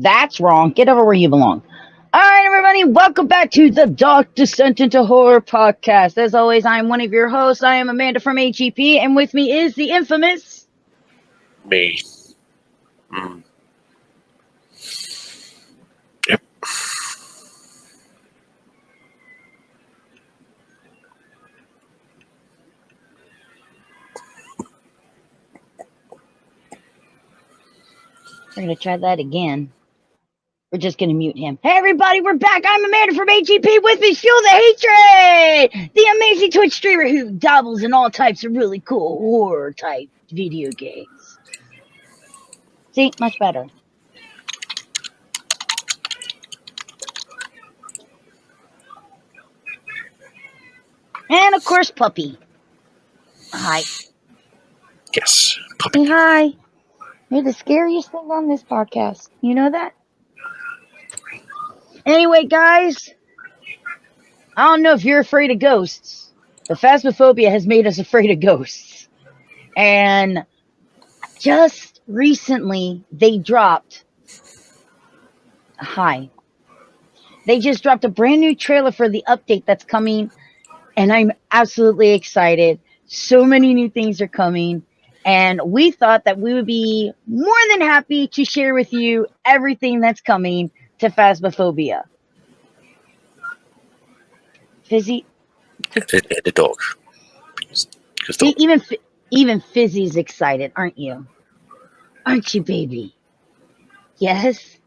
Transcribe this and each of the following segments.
That's wrong. Get over where you belong. All right, everybody, welcome back to the Dark Descent into Horror podcast. As always, I am one of your hosts. I am Amanda from HEP, and with me is the infamous... Me. Yep. We're going to try that again. We're just going to mute him. Hey, everybody, we're back. I'm Amanda from HEP. With me, Fuel the Hatred, the amazing Twitch streamer who dabbles in all types of really cool horror-type video games. See? Much better. And, of course, Puppy. Hi. Yes. Puppy. Hey, hi. You're the scariest thing on this podcast. You know that? Anyway, guys, I don't know if you're afraid of ghosts, but Phasmophobia has made us afraid of ghosts. And just recently, they dropped... Hi. They just dropped a brand new trailer for the update that's coming, and I'm absolutely excited. So many new things are coming, and we thought that we would be more than happy to share with you everything that's coming to Phasmophobia. Fizzy? And the dog. See, even Fizzy's excited, aren't you? Aren't you, baby? Yes?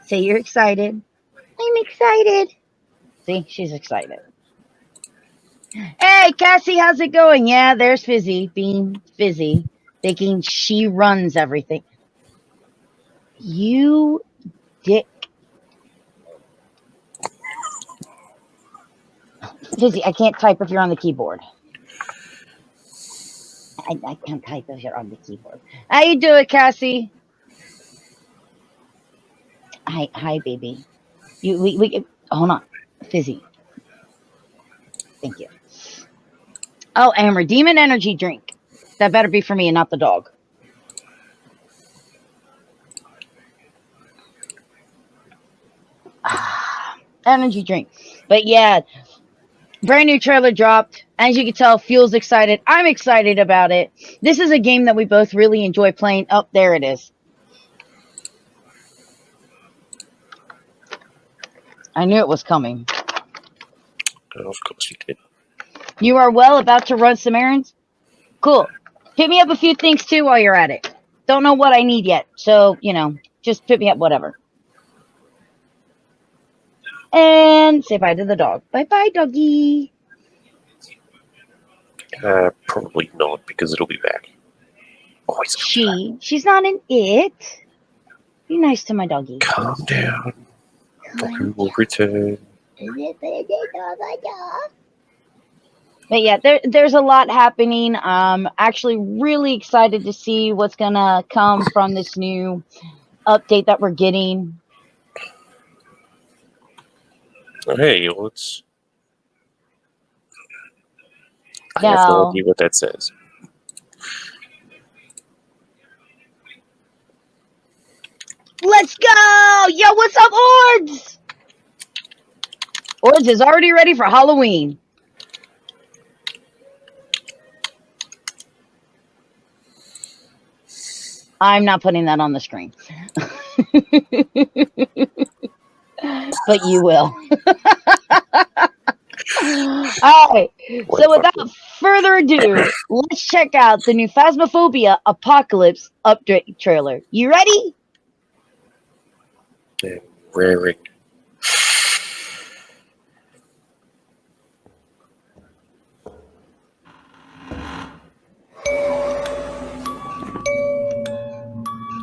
Say you're excited. I'm excited. See, she's excited. Hey, Cassie, how's it going? Yeah, there's Fizzy, being Fizzy, thinking she runs everything. You dick. Fizzy, I can't type if you're on the keyboard. I can't type if you're on the keyboard. How you doing, Cassie? Hi, baby. We hold on, Fizzy. Thank you. Oh, and redeem an energy drink. That better be for me and not the dog. Energy drink. But yeah, brand new trailer dropped. As you can tell, Fuel's excited. I'm excited about it. This is a game that we both really enjoy playing. Oh, there it is. I knew it was coming. Oh, of course you did. You are well about to run some errands? Cool. Hit me up a few things too while you're at it. Don't know what I need yet. So, just hit me up, whatever. And say bye to the dog. Bye-bye, doggy. Probably not, because it'll be back. Oh, She's not an it. Be nice to my doggy. Calm down. Doggy will return. But yeah, there's a lot happening. Actually really excited to see what's gonna come from this new update that we're getting. Oh, hey, let's... I have no idea what that says. Let's go! Yo, what's up, Ords? Ords is already ready for Halloween. I'm not putting that on the screen. But you will. All right. So without further ado, let's check out the new Phasmophobia Apocalypse update trailer. You ready? And raring.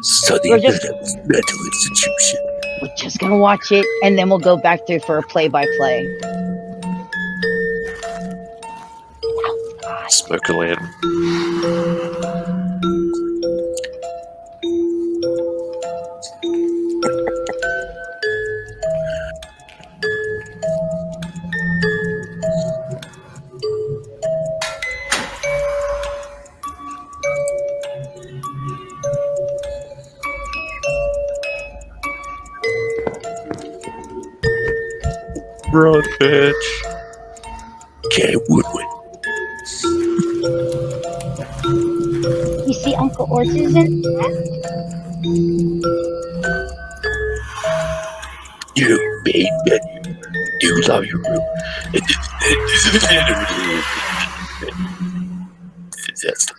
Study mental institution. We're just gonna watch it, and then we'll go back through for a play-by-play. Smoke a lamp. Run, bitch. Okay, Woodward. You see Uncle Ort is in? You made menu. Do love your room. That stuff.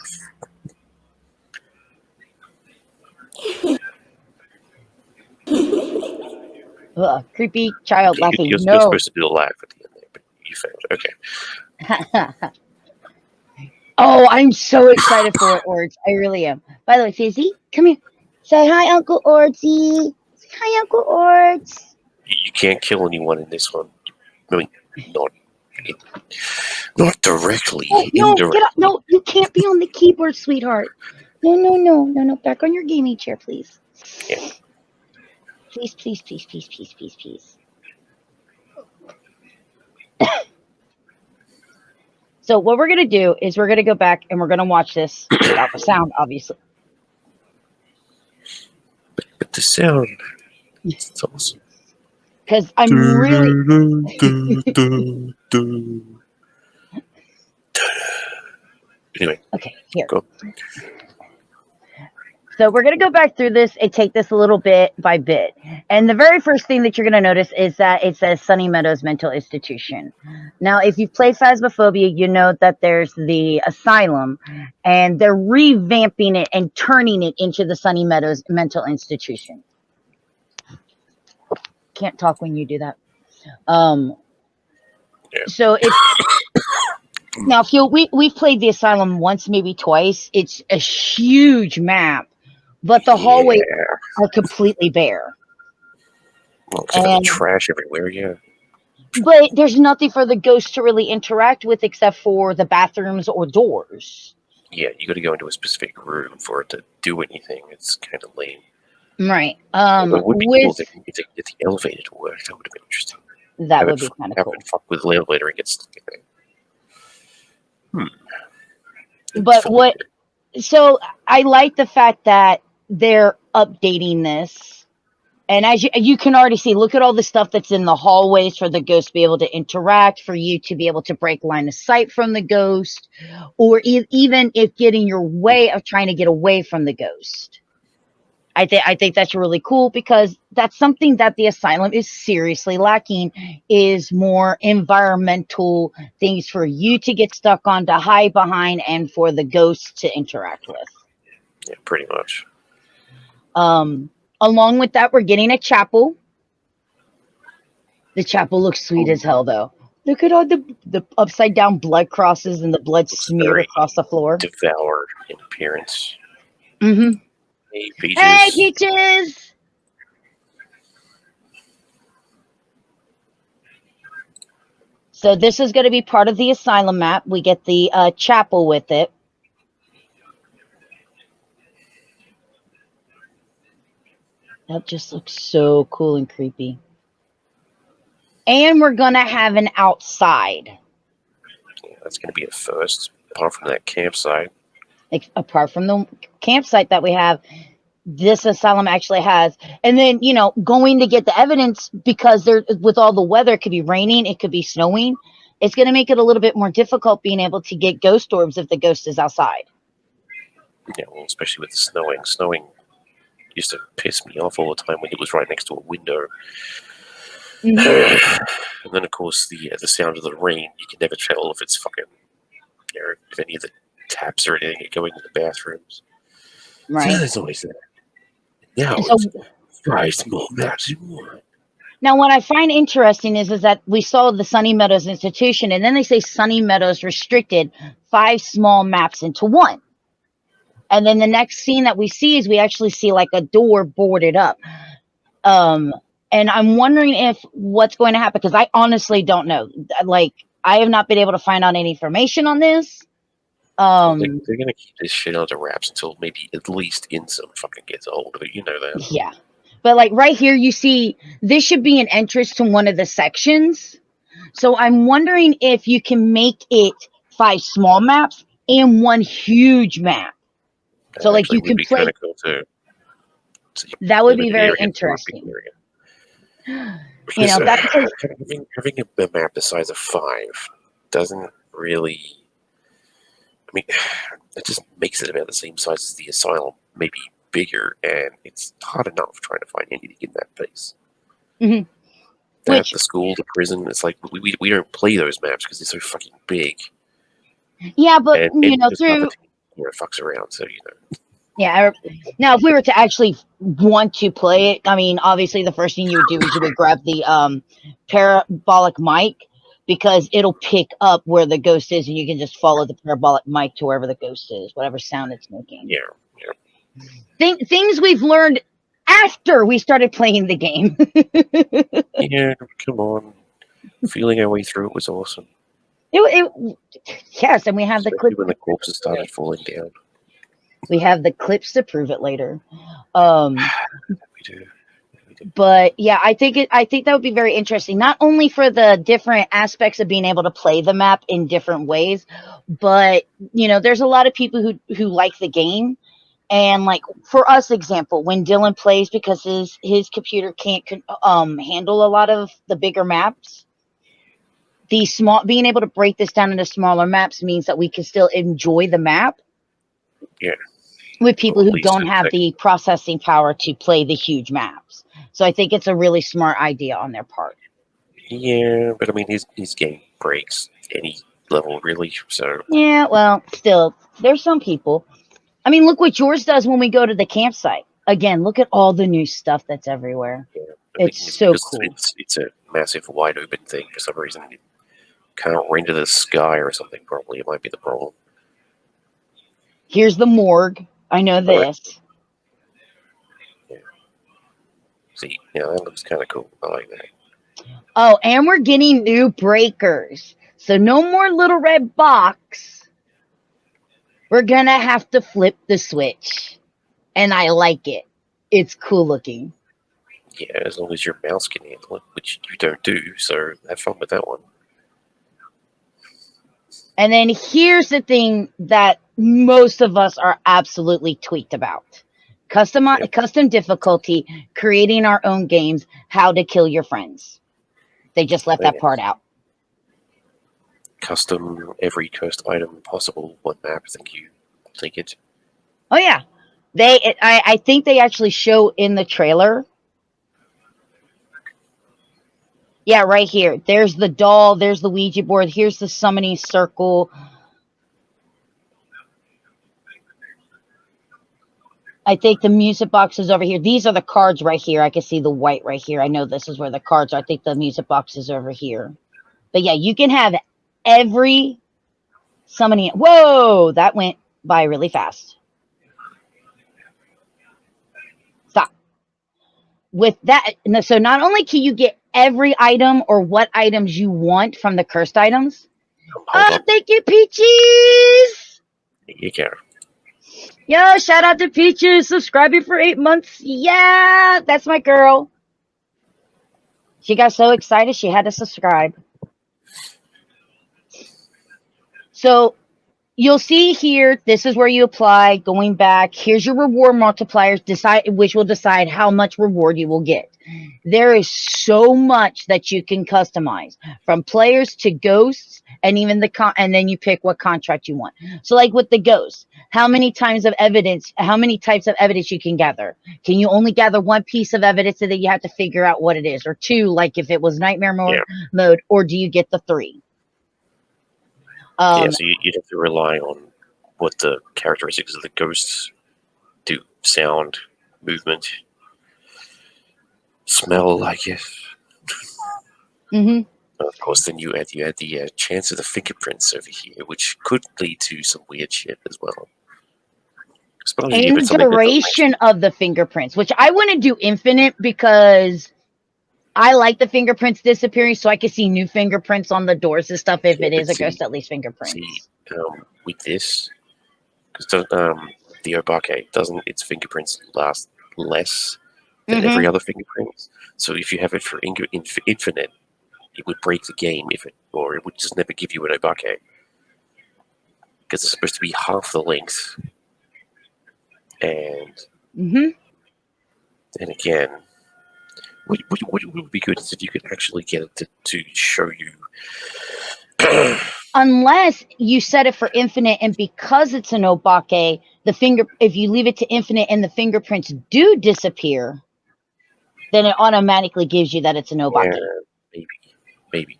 Ugh, creepy child Okay, laughing. you're No. supposed to do a laugh at the end there, but you failed. Okay. Oh, I'm so excited for it, Orts. I really am. By the way, Fizzy, come here. Say hi, Uncle Ortsy. Say hi, Uncle Orts. You can't kill anyone in this one. I mean, not, not directly, Oh, no, get up. indirectly. No, you can't be on the keyboard, sweetheart. No, no, no, no, no. Back on your gaming chair, please. Yeah. Please, please, please, please, please, please, please. So what we're gonna do is we're gonna go back and we're gonna watch this without the sound, obviously. But the sound, it's awesome. Because I'm really Anyway, okay. Here. go. So we're going to go back through this and take this a little bit by bit. And the very first thing that you're going to notice is that it says Sunny Meadows Mental Institution. Now, if you've played Phasmophobia, you know that there's the asylum, and they're revamping it and turning it into the Sunny Meadows Mental Institution. Can't talk when you do that. So it's now, if we've played the asylum once, maybe twice. It's a huge map, but the hallways are completely bare. Well, except for the trash everywhere, yeah. But there's nothing for the ghosts to really interact with except for the bathrooms or doors. Yeah, you got to go into a specific room for it to do anything. It's kind of lame. Right. It would be cool if the elevator to work. That would have been interesting. That would be kind of cool. Have it fuck with the elevator and get stuck in there. But what? So I like the fact that they're updating this, and as you can already see, look at all the stuff that's in the hallways for the ghost to be able to interact, for you to be able to break line of sight from the ghost, or even if getting your way of trying to get away from the ghost. I think that's really cool because that's something that the asylum is seriously lacking, is more environmental things for you to get stuck on, to hide behind, and for the ghosts to interact with. Yeah, pretty much. Along with that, we're getting a chapel. The chapel looks sweet as hell, though. Look at all the upside down blood crosses and the blood smeared across the floor. Devoured in appearance. Mm-hmm. Hey, Peaches. Hey, Peaches! So this is going to be part of the asylum map. We get the chapel with it. That just looks so cool and creepy. And we're going to have an outside. Yeah, that's going to be a first, apart from that campsite. Apart from the campsite that we have, this asylum actually has. And then, going to get the evidence, because with all the weather, it could be raining, it could be snowing. It's going to make it a little bit more difficult being able to get ghost orbs if the ghost is outside. Yeah, well, especially with the snowing. Snowing used to piss me off all the time when it was right next to a window. Mm-hmm. And then, of course, the sound of the rain. You can never tell if it's fucking, if any of the taps or anything are going to the bathrooms. Right. So there's always that. Now it's 5 small maps in one. Now, what I find interesting is that we saw the Sunny Meadows Institution, and then they say Sunny Meadows restricted 5 small maps into one. And then the next scene that we see is we actually see like a door boarded up. And I'm wondering if what's going to happen, because I honestly don't know. Like, I have not been able to find out any information on this. They're going to keep this shit under wraps until maybe at least Insum fucking gets a hold of it. You know that. Yeah. But like right here, you see this should be an entrance to one of the sections. So I'm wondering if you can make it 5 small maps and 1 huge map. So like you can play. Cool too. So that would be very interesting. You Because know, that's because having a map the size of 5 doesn't really. I mean, it just makes it about the same size as the asylum, maybe bigger, and it's hard enough trying to find anything in that place. mhm, That, which the school, the prison, it's like we don't play those maps because they're so fucking big. yeah, but And you know, just another through team, fucks around, so yeah. Now, if we were to actually want to play it, I mean, obviously, the first thing you would do is you would grab the parabolic mic because it'll pick up where the ghost is, and you can just follow the parabolic mic to wherever the ghost is, whatever sound it's making. yeah, yeah. Things we've learned after we started playing the game. Yeah, come on. Feeling our way through it was awesome. Yes, and we have the Especially clip. when the corpses started falling down. We have the clips to prove it later. Um, We do. We do. but yeah, I think that would be very interesting, not only for the different aspects of being able to play the map in different ways, but you know, there's a lot of people who like the game. And like for us, example, when Dylan plays because his computer can't handle a lot of the bigger maps, the small being able to break this down into smaller maps means that we can still enjoy the map Yeah, with or people at who least don't have the processing power to play the huge maps. So I think it's a really smart idea on their part. yeah, but I mean, his game breaks any level really. So Yeah, well, still, there's some people. I mean, look what yours does when we go to the campsite. Again, look at all the new stuff that's everywhere. yeah, I It's think it's so because cool. it's a massive wide open thing for some reason. You can't render the sky or something. Probably it might be the problem. Here's the morgue. I know Alright, this. yeah. See, yeah, that looks kind of cool. I like that. Oh, and we're getting new breakers. So no more little red box. We're going to have to flip the switch. And I like it. It's cool looking. Yeah, as long as your mouse can handle it, which you don't do. So have fun with that one. And then here's the thing that most of us are absolutely tweaked about. Yep. Custom difficulty, creating our own games, how to kill your friends. They just left Oh, that yeah. part out. Custom every cursed item possible. One map. I think you take it. Oh yeah. I think they actually show in the trailer. Yeah, right here. There's the doll, there's the Ouija board, here's the summoning circle. I think the music box is over here. These are the cards right here. I can see the white right here. I know this is where the cards are. I think the music box is over here. But yeah, you can have every summoning. Whoa, that went by really fast. Stop. With that, so not only can you get every item or what items you want from the cursed items. Hold up. Thank you, Peaches. There you go. Yo, shout out to Peaches, subscribing for 8 months. Yeah, that's my girl. She got so excited she had to subscribe. So you'll see here, this is where you apply. Going back, here's your reward multipliers, which will decide how much reward you will get. There is so much that you can customize, from players to ghosts, and even and then you pick what contract you want. So like with the ghosts, how many types of evidence you can gather? Can you only gather one piece of evidence and then you have to figure out what it is, or two, like if it was nightmare mode, or do you get the three? Yeah, so you'd have to rely on what the characteristics of the ghosts do: sound, movement, smell, I guess. Mm-hmm. Of course, then you add the chance of the fingerprints over here, which could lead to some weird shit as well. Especially if And it's something that doesn't duration of the fingerprints, which I wouldn't do infinite because I like the fingerprints disappearing, so I can see new fingerprints on the doors and stuff. If yeah, it but is a ghost, at least fingerprints. with this, because the Obake doesn't its fingerprints last less than every other fingerprint. So if you have it for infinite, it would break the game or it would just never give you an Obake because it's supposed to be half the length. And Mm-hmm. then again, what would be good is if you could actually get it to show you. Unless you set it for infinite, and because it's an obake, if you leave it to infinite and the fingerprints do disappear, then it automatically gives you that it's an obake. Yeah, maybe.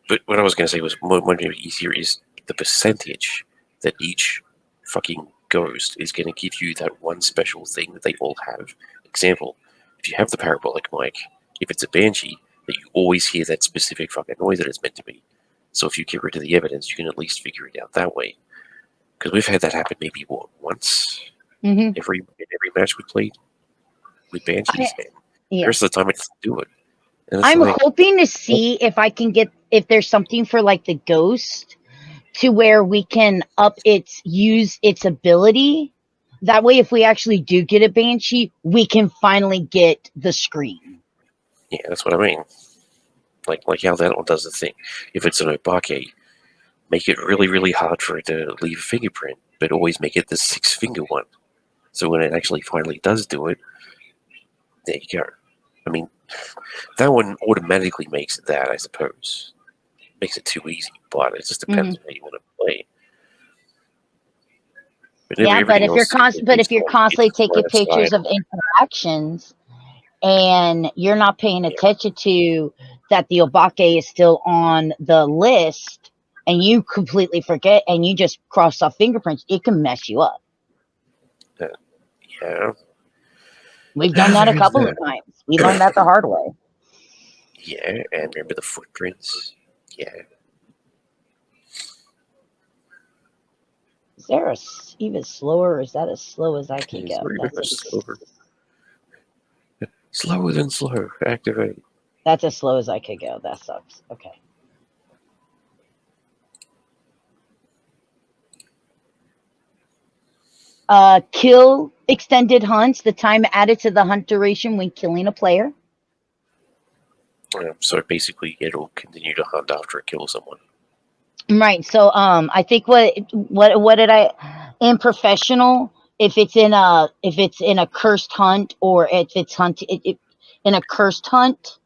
But what I was going to say was what might be easier is the percentage that each fucking ghost is going to give you that one special thing that they all have. Example, if you have the parabolic mic, if it's a banshee, that you always hear that specific fucking noise that it's meant to be. So if you get rid of the evidence, you can at least figure it out that way. Because we've had that happen maybe once Mm-hmm. every match we played with banshees, and the Yeah. rest of the time it doesn't do it. And it's I'm like, hoping to see if there's something for like the ghost to where we can use its ability. That way, if we actually do get a banshee, we can finally get the scream. yeah, that's what I mean. Like how that one does the thing. If it's an obake, make it really, really hard for it to leave a fingerprint, but always make it the 6-finger one. So when it actually finally does do it, there you go. I mean, that one automatically makes it that, I suppose. Makes it too easy, but it just depends on how you want to play. But Yeah, but everything else is but if based you're on constantly its taking line of pictures sight. of interactions and you're not paying Yeah, attention to that the obake is still on the list, and you completely forget and you just cross off fingerprints, it can mess you up. yeah. We've done that a There is couple of that. times. We learned that the hard way. Yeah, and remember the footprints? Yeah. Is there even slower, or is that as slow as I can Is go? there even a slower than slow? Activate. That's as slow as I could go. That sucks. Okay. Kill extended hunts, the time added to the hunt duration when killing a player. So basically, it'll continue to hunt after it kills someone. Right. So I think what did I in professional, if it's in a cursed hunt, or if it's in a cursed hunt,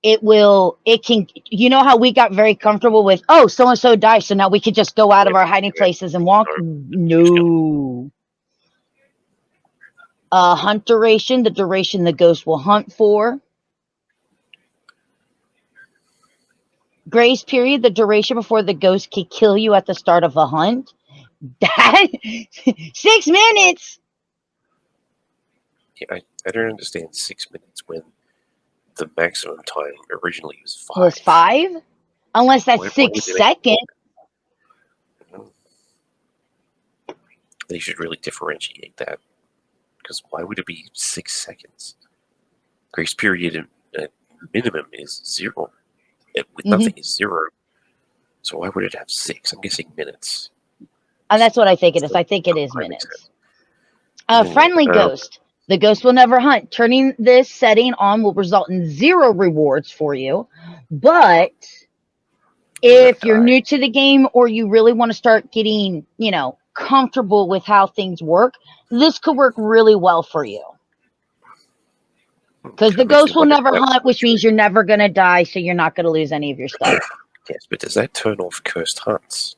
it can, how we got very comfortable with, oh, so and so died, so now we could just go out of Yeah, our hiding places and walk. No. Hunt duration, the duration the ghost will hunt for. Grace period, the duration before the ghost can kill you at the start of a hunt. That 6 minutes Yeah, I don't understand 6 minutes when the maximum time originally was 5. was 5, unless that's Why 6 would they make it seconds. longer? They should really differentiate that, because why would it be 6 seconds? Grace period at minimum is 0. With nothing is 0. So why would it have 6? I'm guessing minutes. And that's what I think it is. I think it is minutes. Friendly Yeah, ghost. The ghost will never hunt. Turning this setting on will result in 0 rewards for you. But if you're new to the game, or you really want to start getting, comfortable with how things work, this could work really well for you. Because the ghost will never hunt, which means you're never going to die, so you're not going to lose any of your stuff. Yes, but does that turn off cursed hunts?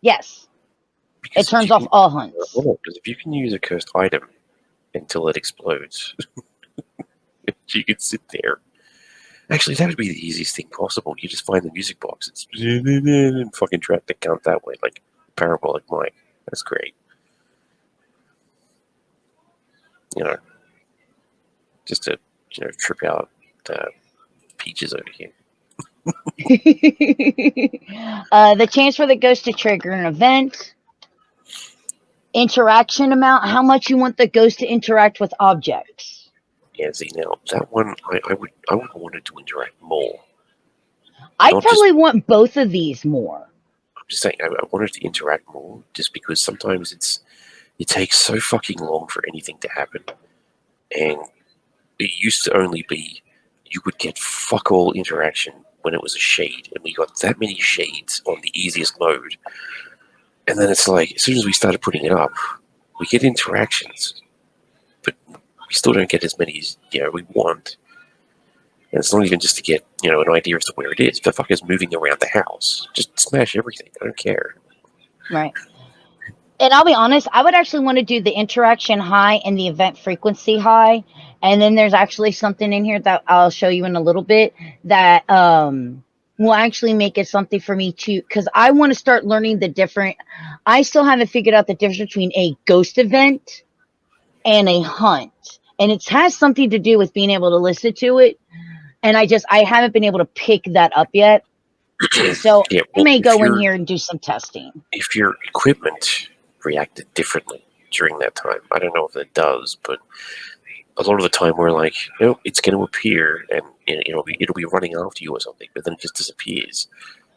Yes. Because it turns off all hunts. Because if you can use a cursed item until it explodes, you could sit there. Actually, that would be the easiest thing possible. You just find the music box and fucking track the count that way, like parabolic mic. That's great. Just to trip out Peaches over here. The chance for the ghost to trigger an event. Interaction amount, how much you want the ghost to interact with objects. Yeah, see, now that one, I would want it to interact more. I probably want both of these more. I'm just saying, I want it to interact more, just because sometimes it takes so fucking long for anything to happen, and it used to only be you would get fuck all interaction when it was a shade, and we got that many shades on the easiest mode, and then it's like as soon as we started putting it up, we get interactions, but we still don't get as many as we want. And it's not even just to get an idea as to where it is. The fuck is moving around the house. Just smash everything. I don't care. Right. And I'll be honest, I would actually want to do the interaction high and the event frequency high. And then there's actually something in here that I'll show you in a little bit that will actually make it something for me to, because I want to start learning the different. I still haven't figured out the difference between a ghost event and a hunt. And it has something to do with being able to listen to it. And I haven't been able to pick that up yet. So Yeah, I may go in here and do some testing. If your equipment reacted differently during that time, I don't know if it does, but a lot of the time we're like, it's going to appear and it'll be running after you or something, but then it just disappears.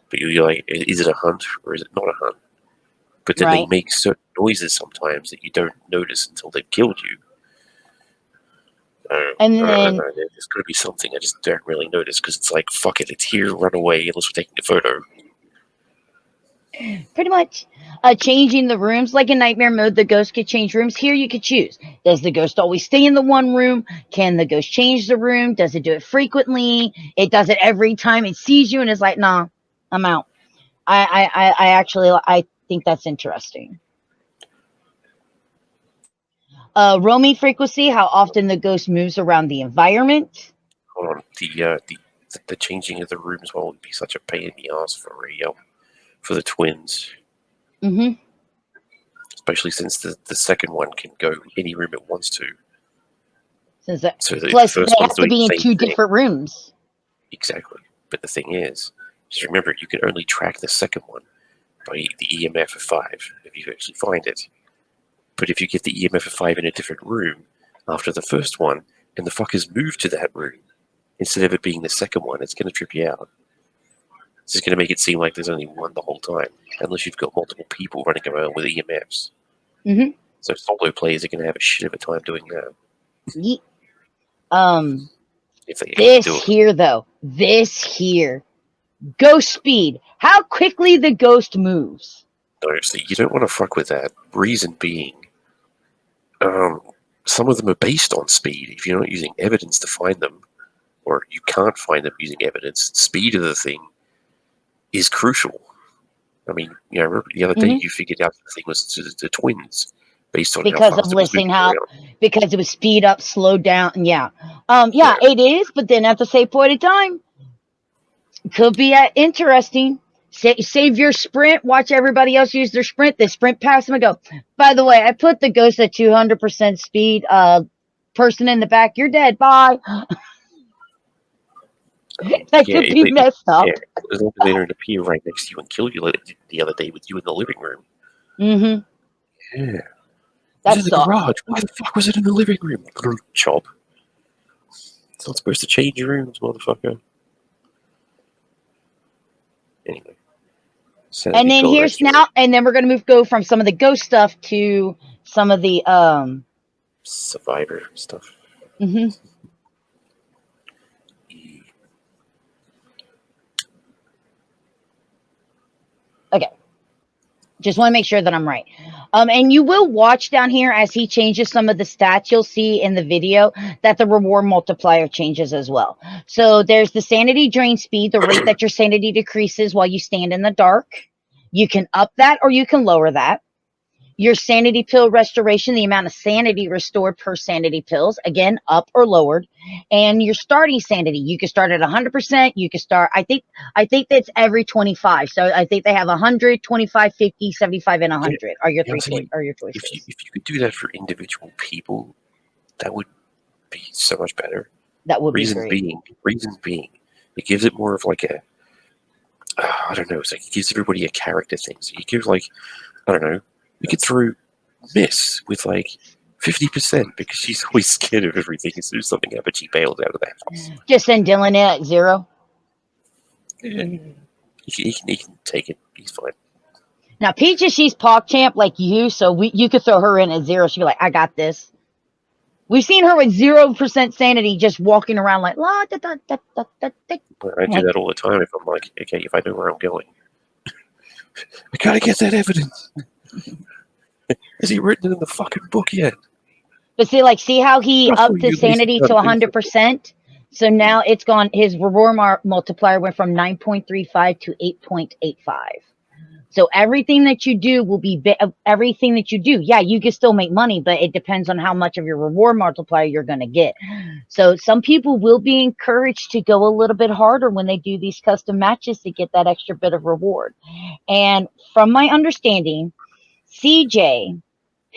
But you're like, is it a hunt or is it not a hunt? But then they make certain noises sometimes that you don't notice until they've killed you. And then there's going to be something I just don't really notice because it's like, fuck it, it's here, run away unless we're taking a photo. Pretty much. Changing the rooms, like in nightmare mode, the ghost could change rooms. Here you could choose. Does the ghost always stay in the one room? Can the ghost change the room? Does it do it frequently? It does it every time it sees you and is like, nah, I'm out. I actually think that's interesting. Roaming frequency, how often the ghost moves around the environment. Hold on, the changing of the rooms won't be such a pain in the ass for the twins. Mm-hmm. Especially since the second one can go any room it wants to. Plus, they have to be in two different rooms. Exactly. But the thing is, just remember, you can only track the second one by the EMF of 5 if you actually find it. But if you get the EMF of 5 in a different room after the first one, and the fuckers move to that room, instead of it being the second one, it's going to trip you out. It's just going to make it seem like there's only one the whole time, unless you've got multiple people running around with EMFs. Mm-hmm. So solo players are going to have a shit of a time doing that. This here, ghost speed, how quickly the ghost moves. No, so you don't want to fuck with that. Reason being, some of them are based on speed. If you're not using evidence to find them, or you can't find them using evidence, speed of the thing is crucial. I mean, remember the other day you figured out the thing was the twins based on because of listening because it was speed up, slow down, it is. But then at the same point in time, could be interesting. Save your sprint. Watch everybody else use their sprint. They sprint past them and go. By the way, I put the ghost at 200% speed. Person in the back, you're dead. Bye. That could be messed up. Yeah, as long as they don't appear right next to you and kill you like the other day with you in the living room. Mm-hmm. Yeah. That's in the garage. Why the fuck was it in the living room? Chop. It's not supposed to change rooms, motherfucker. Anyway. And then here's now, and then we're gonna go from some of the ghost stuff to some of the survivor stuff. Mm-hmm. Okay. Just want to make sure that I'm right. And you will watch down here as he changes some of the stats. You'll see in the video that the reward multiplier changes as well. So there's the sanity drain speed, the rate that your sanity decreases while you stand in the dark. You can up that or you can lower that. Your sanity pill restoration, the amount of sanity restored per sanity pills, again, up or lowered. And your starting sanity, you can start at 100%. You can start, I think that's every 25. So I think they have 100, 25, 50, 75, and 100 are your choices. If you could do that for individual people, that would be so much better. That would be great. Reason being, it gives it more of like a, I don't know, it's like it gives everybody a character thing. So you give like, I don't know, we could throw Miss with like 50% because she's always scared of everything. As soon as something happens, she bails out of the house. Just send Dylan in at 0. Yeah. He can take it. He's fine. Now, Peaches, she's PogChamp like you, so you could throw her in at 0. She'd be like, I got this. We've seen her with 0% sanity just walking around like, la, da, da, da, da, da, da. I do that all the time if I'm like, okay, if I know where I'm going. I gotta get that evidence. Has he written it in the fucking book yet? But see how he I thought upped his you at least sanity got to to do something. 100%. So now it's gone. His reward multiplier went from 9.35 to 8.85. So everything that you do will be everything that you do. Yeah, you can still make money, but it depends on how much of your reward multiplier you're going to get. So some people will be encouraged to go a little bit harder when they do these custom matches to get that extra bit of reward. And from my understanding, CJ,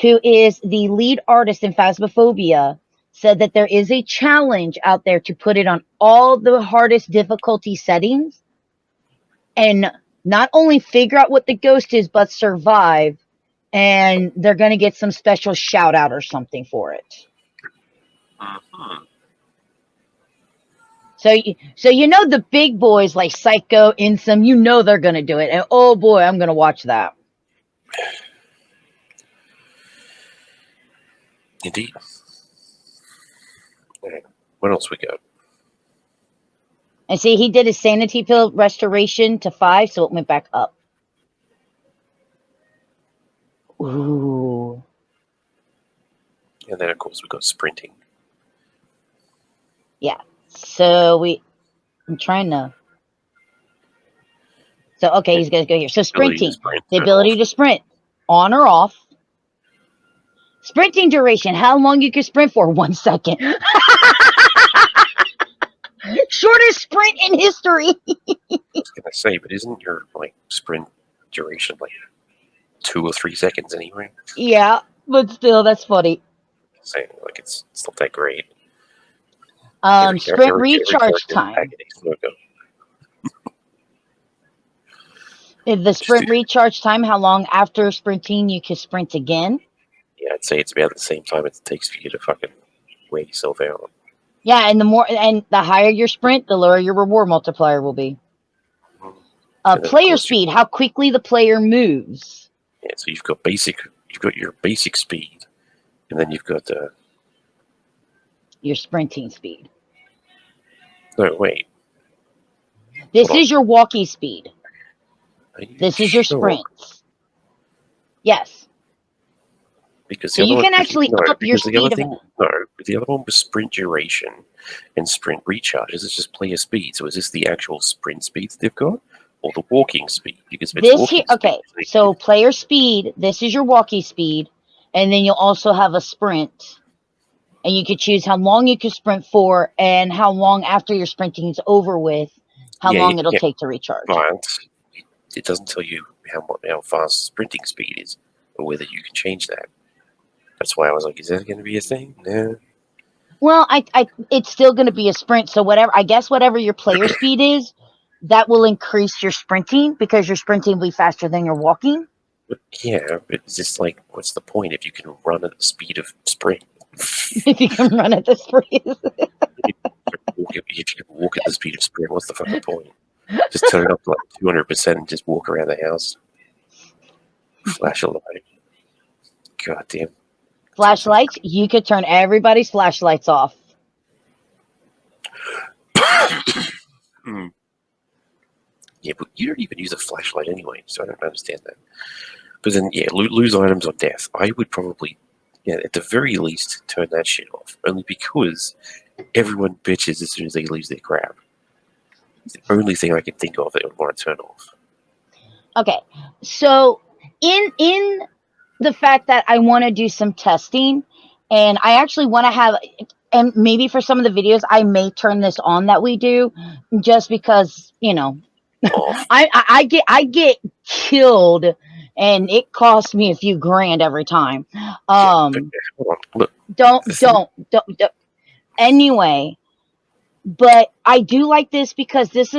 who is the lead artist in Phasmophobia, said that there is a challenge out there to put it on all the hardest difficulty settings and not only figure out what the ghost is, but survive. And they're going to get some special shout out or something for it. Mhm. So you know the big boys like Psycho, Insum, you know they're going to do it. And oh boy, I'm going to watch that. Indeed. Alright, what else we got? And see, he did his sanity pill restoration to 5, so it went back up. Ooh. And then, of course, we got sprinting. Yeah. So I'm trying to. So, okay, he's going to go here. So, sprinting, the ability to sprint, on or off. Sprinting duration, how long you can sprint for? 1 second. Shortest sprint in history. I was going to say, but isn't your sprint duration 2 or 3 seconds anyway? Yeah, but still, that's funny. Saying it's not that great. Sprint recharge time. The sprint recharge time, how long after sprinting you can sprint again? Yeah, I'd say it's about the same time it takes for you to fucking wear yourself out. Yeah, and the higher your sprint, the lower your reward multiplier will be. Player speed, how quickly the player moves. Yeah, so you've got your basic speed, and then you've got your sprinting speed. No, wait. This is your walkie speed. This is your sprints. Yes. Because so you can actually up your speed. The other one was sprint duration and sprint recharge. This is just player speed. So is this the actual sprint speed they've got, or the walking speed? Because if it's walking speed, so player speed. This is your walkie speed, and then you'll also have a sprint, and you could choose how long you can sprint for, and how long after your sprinting is over with, how long it'll take to recharge. But it doesn't tell you how fast sprinting speed is, or whether you can change that. That's why I was like, is that going to be a thing? No. Well, it's still going to be a sprint. So whatever your player speed is, that will increase your sprinting because your sprinting will be faster than your walking. But yeah, it's just what's the point if you can run at the speed of sprint? If you can run at the speed. If you can walk at the speed of sprint, what's the fucking point? Just turn it up to 200% and just walk around the house. Flash a light. God damn. Flashlights, you could turn everybody's flashlights off. Yeah, but you don't even use a flashlight anyway, so I don't understand that. But then, yeah, lose items on death. I would probably, at the very least, turn that shit off. Only because everyone bitches as soon as they lose their crap. It's the only thing I can think of that I would want to turn off. Okay, so in the fact that I want to do some testing, and I actually want to have, and maybe for some of the videos, I may turn this on that we do, just because, I get killed, and it costs me a few grand every time. Hold on, look. Don't. Anyway, but I do like this because this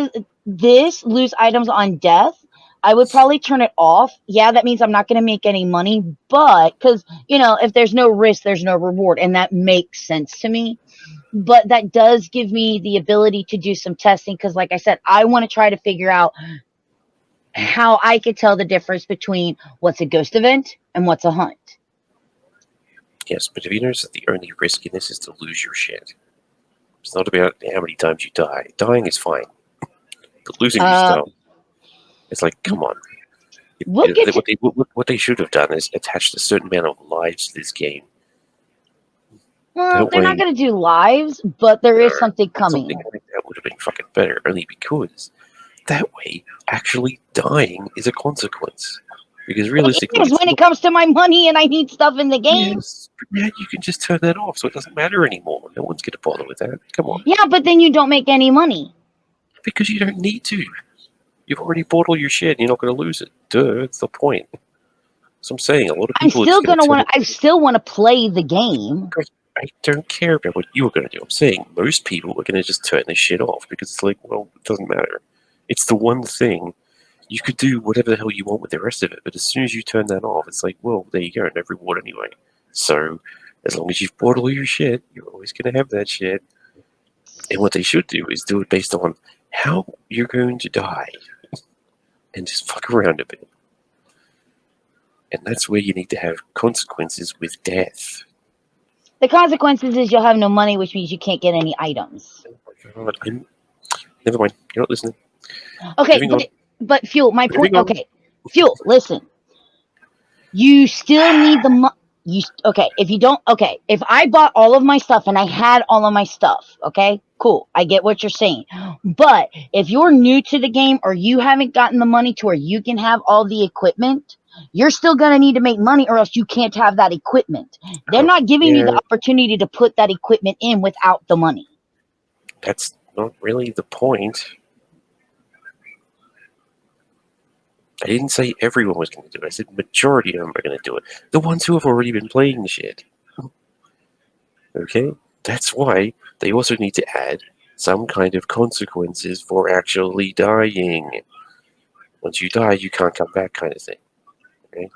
lose items on death. I would probably turn it off. Yeah, that means I'm not going to make any money, but because, if there's no risk, there's no reward. And that makes sense to me. But that does give me the ability to do some testing because, like I said, I want to try to figure out how I could tell the difference between what's a ghost event and what's a hunt. Yes, but have you noticed that the only risk in this is to lose your shit? It's not about how many times you die. Dying is fine. But losing your stuff, it's come on. What they should have done is attached a certain amount of lives to this game. Well, That they're not way, going to do lives, but there no, is something something coming. like that would have been fucking better, only because that way, actually dying is a consequence. Because It realistically, is it's when it not. comes to my money and I need stuff in the game. Yes, but now you can just turn that off, so it doesn't matter anymore. No one's going to bother with that. Come on, Yeah, but then you don't make any money. because you don't need to. You've already bought all your shit. You're not going to lose it. Duh, that's the point. So I'm saying a lot of I'm people are still just going gonna to turn want it to. I still want to play the game. off. I don't care about what you are going to do. I'm saying most people are going to just turn this shit off because it's like, well, it doesn't matter. It's the one thing you could do whatever the hell you want with the rest of it, but as soon as you turn that off, it's like, well, there you go, no reward anyway. So as long as you've bought all your shit, you're always going to have that shit. And what they should do is do it based on how you're going to die and just fuck around a bit. And that's where you need to have consequences with death. The consequences is you'll have no money, which means you can't get any items. Oh my god, never mind, you're not listening. Okay, Moving on. but fuel. My point. Moving on. Okay, fuel. Listen, you still need the money. You okay? If you don't, okay. If I bought all of my stuff and I had all of my stuff, okay, cool. I get what you're saying. But if you're new to the game or you haven't gotten the money to where you can have all the equipment, you're still gonna need to make money, or else you can't have that equipment. They're not giving you the Yeah, opportunity to put that equipment in without the money. that's not really the point. I didn't say everyone was going to do it. I said majority of them are going to do it. The ones who have already been playing the shit. Okay? That's why they also need to add some kind of consequences for actually dying. Once you die, you can't come back, kind of thing. Okay?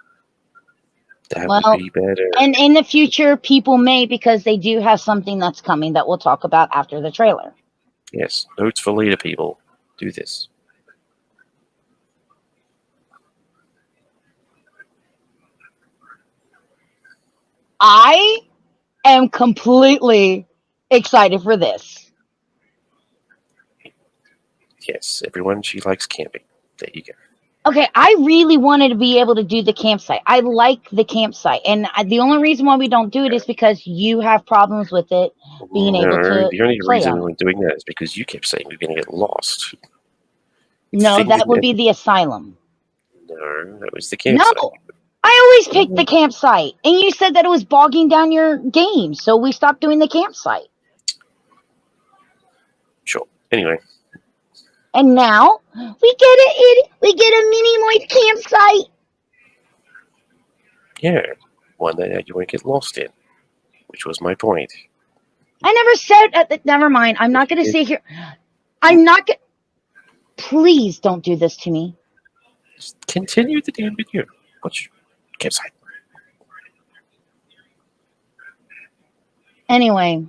That would Well, be better. and in the future, people may, because they do have something that's coming that we'll talk about after the trailer. Yes, notes for later, people. Do this. I am completely excited for this. Yes, everyone, she likes camping. There you go. Okay, I really wanted to be able to do the campsite. I like the campsite, and the only reason why we don't do it is because you have problems with it being able No, to the only play reason on we it. weren't doing that is because you kept saying we were going to get lost. The No, thing that didn't would end. be the asylum. No, that was the No, campsite. I always pick the campsite, and you said that it was bogging down your game, so we stopped doing the campsite. Sure. Anyway, And now we get a mini moist campsite. yeah, one that you won't get lost in, which was my point. I never said. Never mind. I'm not going to sit here. I'm not going. Please don't do this to me. Just continue the damn video. Watch campsite. Anyway,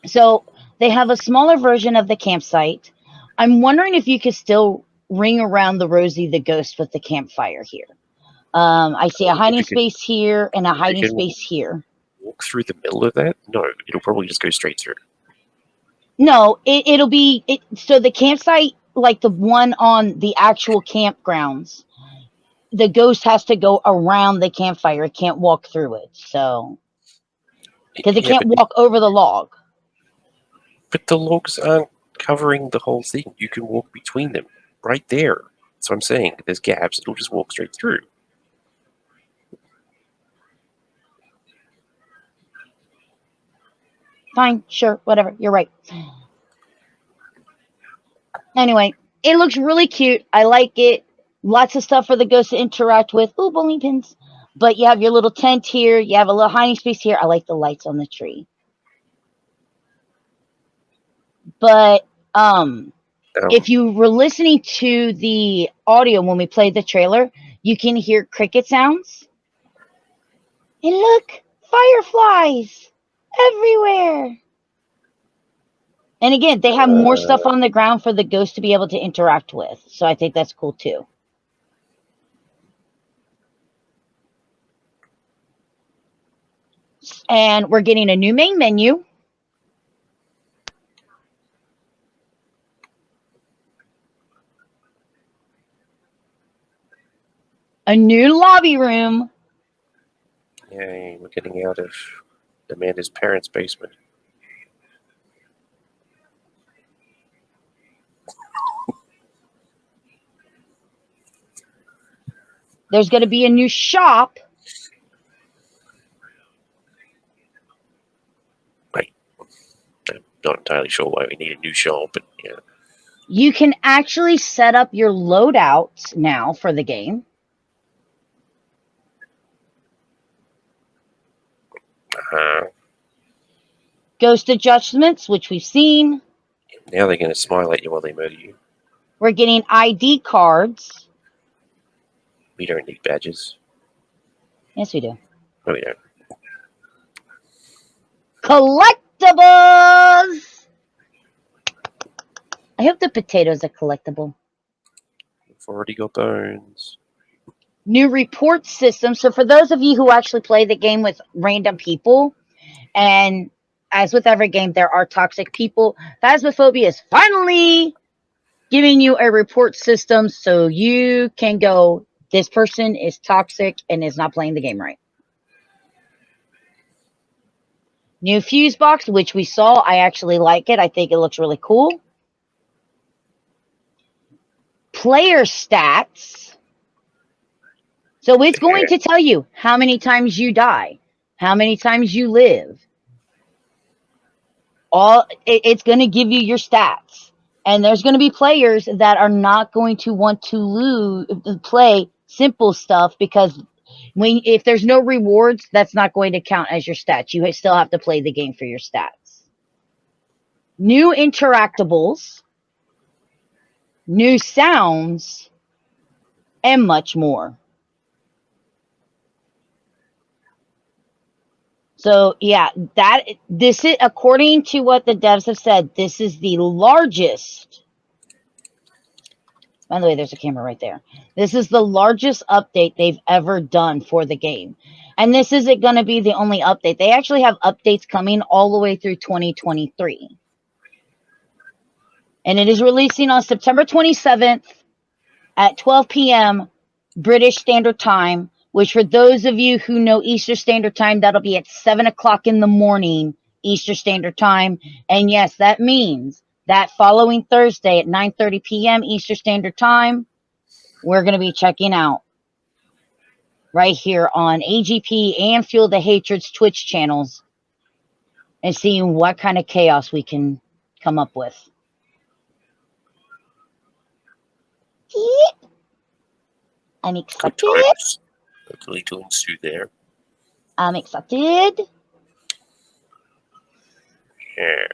so they have a smaller version of the campsite. I'm wondering if you could still ring around the Rosie the ghost with the campfire here. I see a If hiding you can, space here and a if you hiding can space here. walk through the middle of that, no, it'll probably just go straight through. No, it'll be it. So the campsite, like the one on the actual campgrounds, the ghost has to go around the campfire. It can't walk through it. So because it Yeah, can't walk over the log. but the logs aren't covering the whole thing. You can walk between them right there. So I'm saying there's gaps. It'll just walk straight through. Fine, sure, whatever. You're right. Anyway, it looks really cute. I like it. Lots of stuff for the ghost to interact with. Ooh, bowling pins. But you have your little tent here. You have a little hiding space here. I like the lights on the tree. But if you were listening to the audio when we played the trailer, you can hear cricket sounds. And look, fireflies everywhere. And again, they have more stuff on the ground for the ghost to be able to interact with. So I think that's cool too. And we're getting a new main menu. A new lobby room. Yay, we're getting out of Amanda's parents' basement. There's going to be a new shop. Right. I'm not entirely sure why we need a new shop, but yeah. You can actually set up your loadouts now for the game. Ghost adjustments, which we've seen. Now they're going to smile at you while they murder you. We're getting ID cards. We don't need badges. Yes, we do. No, we don't. Collectibles! I hope the potatoes are collectible. We've already got bones. New report system. So for those of you who actually play the game with random people, and as with every game, there are toxic people, Phasmophobia is finally giving you a report system so you can go, this person is toxic and is not playing the game right. New fuse box, which we saw. I actually like it. I think it looks really cool. Player stats. So it's going to tell you how many times you die, how many times you live. It's going to give you your stats. And there's going to be players that are not going to want to play simple stuff because if there's no rewards, that's not going to count as your stats. You still have to play the game for your stats. New interactables, new sounds, and much more. So yeah, this is, according to what the devs have said, this is the largest. By the way, there's a camera right there. This is the largest update they've ever done for the game. And this isn't going to be the only update. They actually have updates coming all the way through 2023. And it is releasing on September 27th at 12 p.m. British Standard Time, which for those of you who know Eastern Standard Time, that'll be at 7 o'clock in the morning Eastern Standard Time. And yes, that means that following Thursday at 9:30 p.m. Eastern Standard Time, we're going to be checking out right here on AGP and Fuel the Hatred's Twitch channels and seeing what kind of chaos we can come up with. I'm excited. Good times. Hopefully to ensue there. I'm excited. Yes.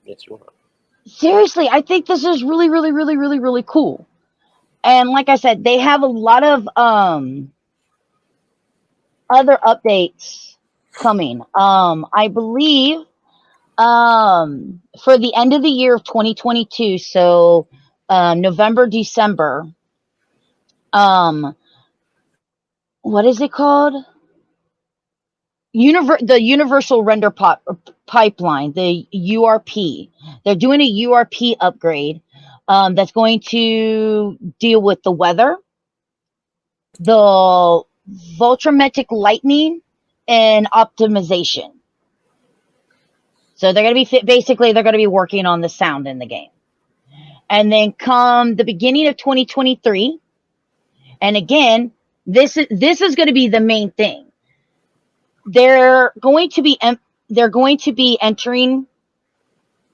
Yes, you are. Seriously, I think this is really, really, really, really, really cool. And like I said, they have a lot of other updates coming. I believe for the end of the year of 2022, so November, December, what is it called? The Universal Render Pipeline, the URP. They're doing a URP upgrade that's going to deal with the weather, the voltrometric lightning, and optimization. So they're going to be basically they're going to be working on the sound in the game. And then come the beginning of 2023, and again, this is going to be the main thing. They're going to be entering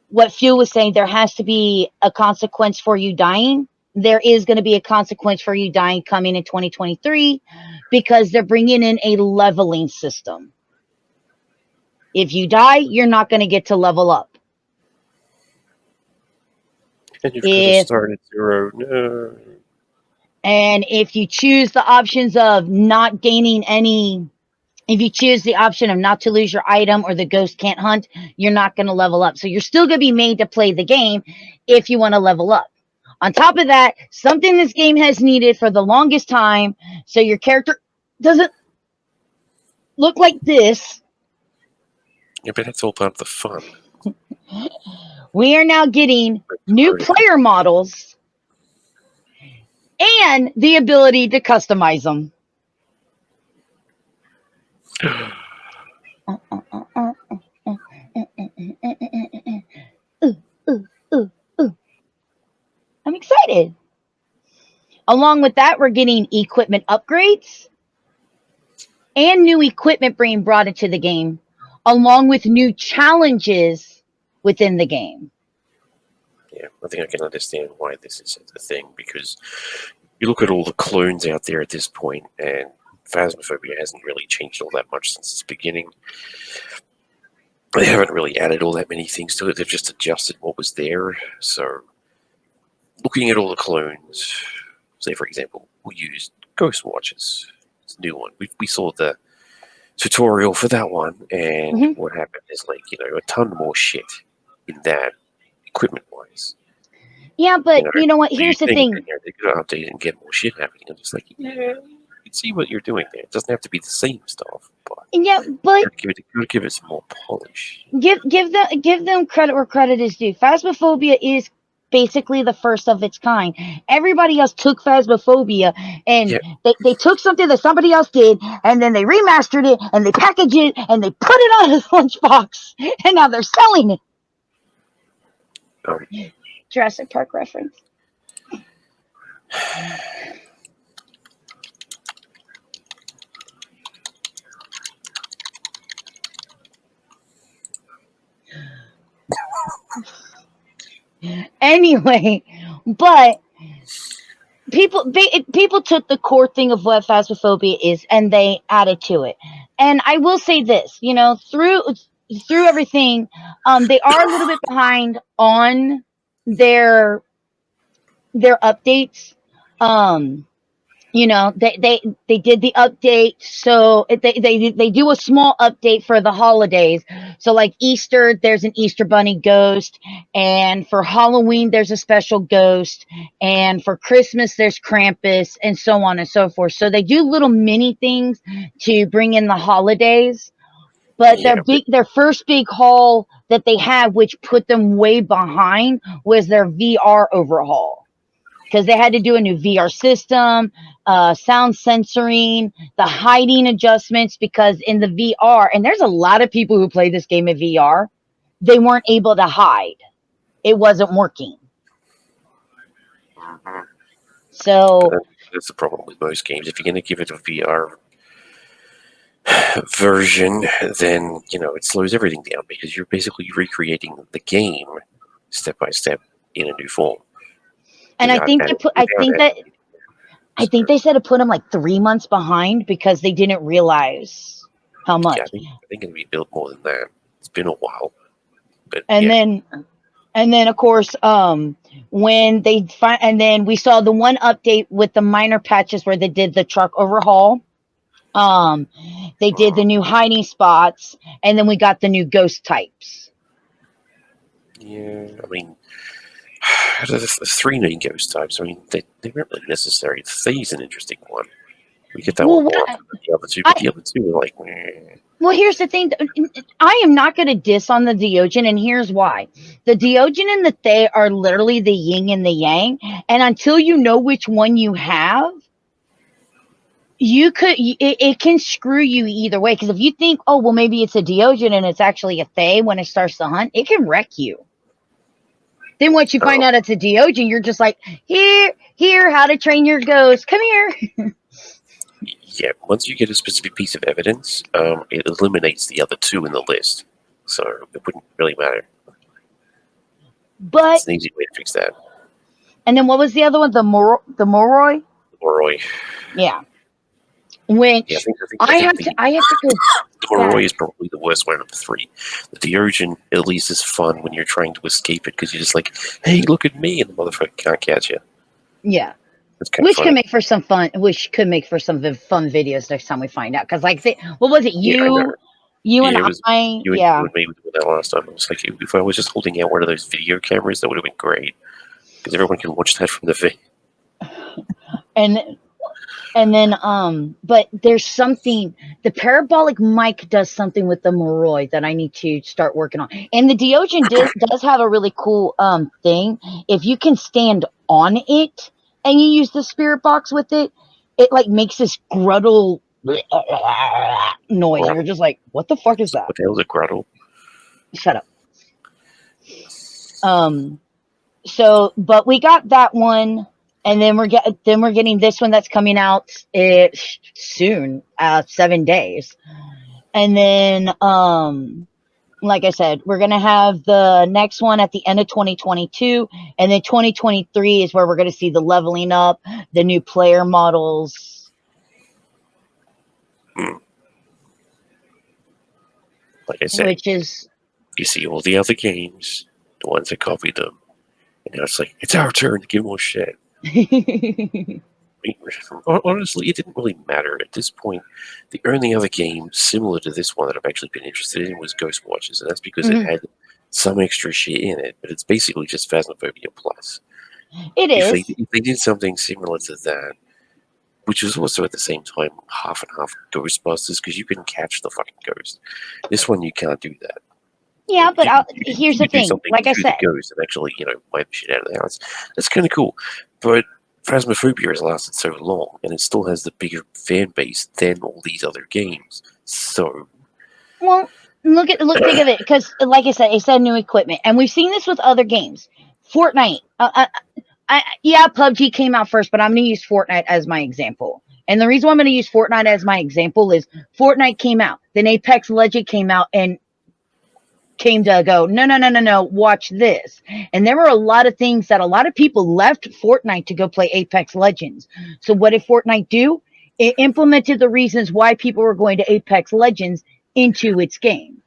what Fuel was saying. There has to be a consequence for you dying. There is going to be a consequence for you dying coming in 2023 because they're bringing in a leveling system. If you die, you're not going to get to level up. And you've got to start at 0. No. And if you choose the options of not gaining any, if you choose the option of not to lose your item or the ghost can't hunt, you're not going to level up. So you're still going to be made to play the game if you want to level up. On top of that, something this game has needed for the longest time, so your character doesn't look like this. Yeah, but that's all part of the fun. We are now getting new player models and the ability to customize them. Ooh, ooh, ooh, ooh. I'm excited. Along with that, we're getting equipment upgrades and new equipment being brought into the game, along with new challenges within the game. Yeah, I think I can understand why this is a thing, because you look at all the clones out there at this point, and Phasmophobia hasn't really changed all that much since its beginning. They haven't really added all that many things to it. They've just adjusted what was there. So, looking at all the clones, say for example, we used Ghost Watches. It's a new one. We saw the tutorial for that one, and Mm-hmm. what happened is, like, a ton more shit in that, equipment wise. Yeah, You but know, you know what? so you Here's the think thing. they're going to update and get more shit happening. I'm just like, yeah, you can see what you're doing there. It doesn't have to be the same stuff, but Yeah, but gotta give it some more polish. give them credit where credit is due. Phasmophobia is basically the first of its kind. Everybody else took Phasmophobia and Yeah, they took something that somebody else did and then they remastered it and they packaged it and they put it on a lunchbox and now they're selling it. um, Jurassic Park reference. Anyway, but people took the core thing of what phasmophobia is and they added to it. And I will say this, through everything, they are a little bit behind on their their updates. Um, they did the update, so they do a small update for the holidays. So like Easter, there's an Easter bunny ghost, and for Halloween there's a special ghost, and for Christmas there's Krampus, and so on and so forth. So they do little mini things to bring in the holidays. But yeah, but their first big haul that they had, which put them way behind, was their VR overhaul because they had to do a new VR system, sound censoring, the hiding adjustments. Because in the VR, and there's a lot of people who play this game in VR, they weren't able to hide. It wasn't working. mhm. So, That's the problem with most games. If you're going to give it a VR version, then it slows everything down because you're basically recreating the game step by step in a new form and I think they put, without it. I So, think they said it put them like 3 months behind because they didn't realize how yeah, much. I think it'll be built more than that. It's been a while, but And yeah, then of course, when and then we saw the one update with the minor patches where they did the truck overhaul. Um, they did the uh, new hiding spots, and then we got the new ghost types. yeah. I mean, there's three main ghost types. I mean, they weren't really necessary. The Thie's an interesting one. We get that Well, one more often than the other two, but I the other two are like, meh. well, here's the thing. I am not going to diss on the Diogen, and here's why. The Diogen and the Thay are literally the yin and the yang, and until you know which one you have, it can screw you either way. Because if you think, oh well, maybe it's a Diogen and it's actually a Thay when it starts to hunt, it can wreck you. Then once you find Oh, out it's a Diogen, you're just like, here, how to train your ghost. Come here. yeah. Once you get a specific piece of evidence, it eliminates the other two in the list, so it wouldn't really matter. But It's an easy way to fix that. and then what was the other one? The Moroi? Moroi. Yeah. Yeah, Which I think the I have to go Moroi back. is probably the worst one of the three. The Diogen at least is fun when you're trying to escape it because you're just like, hey, look at me, and the motherfucker can't catch you. Yeah. It's kind of funny. Which could make for some fun videos next time we find out. Because like, what was it? Yeah, I know. You and Yeah, it was I, you yeah, and me with that last time. I was like, if I was just holding out one of those video cameras, that would have been great because everyone can watch that from the video. and then but there's something, the parabolic mic does something with the Moroi that I need to start working on. And the Diogen does have a really cool thing. If you can stand on it and you use the spirit box with it, it like makes this gruttle noise. And you're just like, what the fuck is that? What the hell's a grotto? Shut up. Um, but we got that one, and then we're getting this one that's coming out soon, 7 days, and then like I said, we're gonna have the next one at the end of 2022, and then 2023 is where we're gonna see the leveling up, the new player models. Like I said, Which is you see all the other games, the ones that copied them, and now it's like, it's our turn to give more shit. Honestly, it didn't really matter at this point. The only other game similar to this one that I've actually been interested in was Ghost Watches, and that's because it Mhm. had some extra shit in it, but it's basically just Phasmophobia Plus. It is. If they did something similar to that, which was also at the same time half and half Ghostbusters, because you can catch the fucking ghost. This one you can't do that. Yeah, but You here's the could do thing. something Like I to the said, ghost and actually, wipe shit out of the house. That's kind of cool. But Phasmophobia has lasted so long, and it still has the bigger fan base than all these other games. So, well, think of it, because like I said, it said new equipment, and we've seen this with other games. Fortnite. Yeah, PUBG came out first, but I'm going to use Fortnite as my example. And the reason why I'm going to use Fortnite as my example is Fortnite came out, then Apex Legend came out, and came to go, no, no, no, no, no, watch this. And there were a lot of things that a lot of people left Fortnite to go play Apex Legends. So what did Fortnite do? It implemented the reasons why people were going to Apex Legends into its game.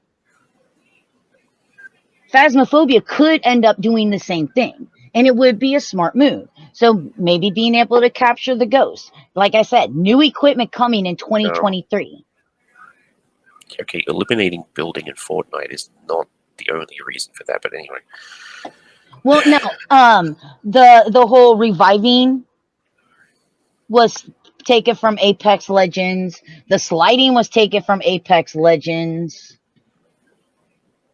Phasmophobia could end up doing the same thing, and it would be a smart move. So maybe being able to capture the ghost. Like I said, new equipment coming in um, 2023. okay, eliminating building in Fortnite is not the only reason for that, but anyway. Well, no, the whole reviving was taken from Apex Legends. The sliding was taken from Apex Legends.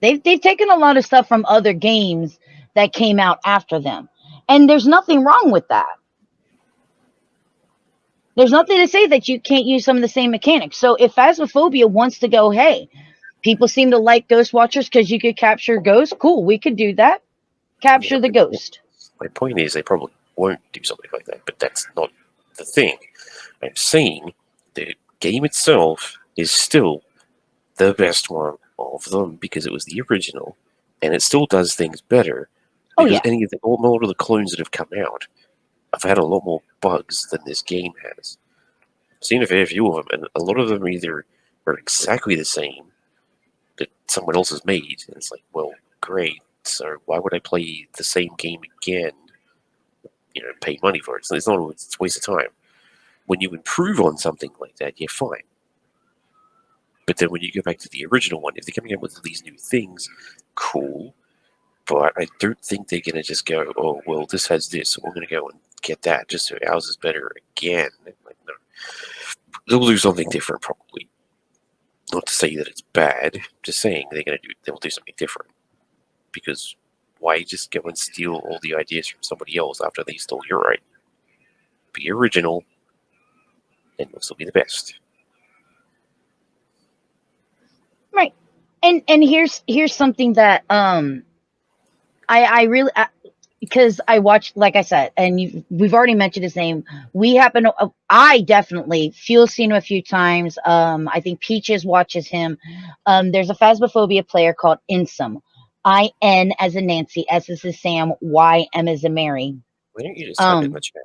They've taken a lot of stuff from other games that came out after them. And there's nothing wrong with that. There's nothing to say that you can't use some of the same mechanics. So if Phasmophobia wants to go, hey, people seem to like Ghost Watchers because you could capture ghosts, cool, we could do that. Yeah, Capture the ghost. my point is they probably won't do something like that, but that's not the thing. I'm saying the game itself is still the best one of them because it was the original, and it still does things better Oh because yeah. a lot of the clones that have come out have had a lot more bugs than this game has. I've seen a fair few of them, and a lot of them either are exactly the same that someone else has made, and it's like, well, great. So why would I play the same game again? Pay money for it. It's not. It's a waste of time. When you improve on something like that, you're fine. But then when you go back to the original one, if they're coming up with these new things, cool. But I don't think they're going to just go, oh, well, this has this, so we're going to go and get that just so ours is better again. Like, no. They'll do something different, probably. Not to say that it's bad, just saying they'll do something different. Because why just go and steal all the ideas from somebody else after they stole your right? Be original, and you'll still be the best. Right. And here's something that I really because I watched, like I said, and we've already mentioned his name. We happen to, I definitely feel seen him a few times. I think Peaches watches him. There's a Phasmophobia player called Insum. IN as in Nancy, S as in Sam, YM as in Mary. Why don't you just type it in the Um, chat?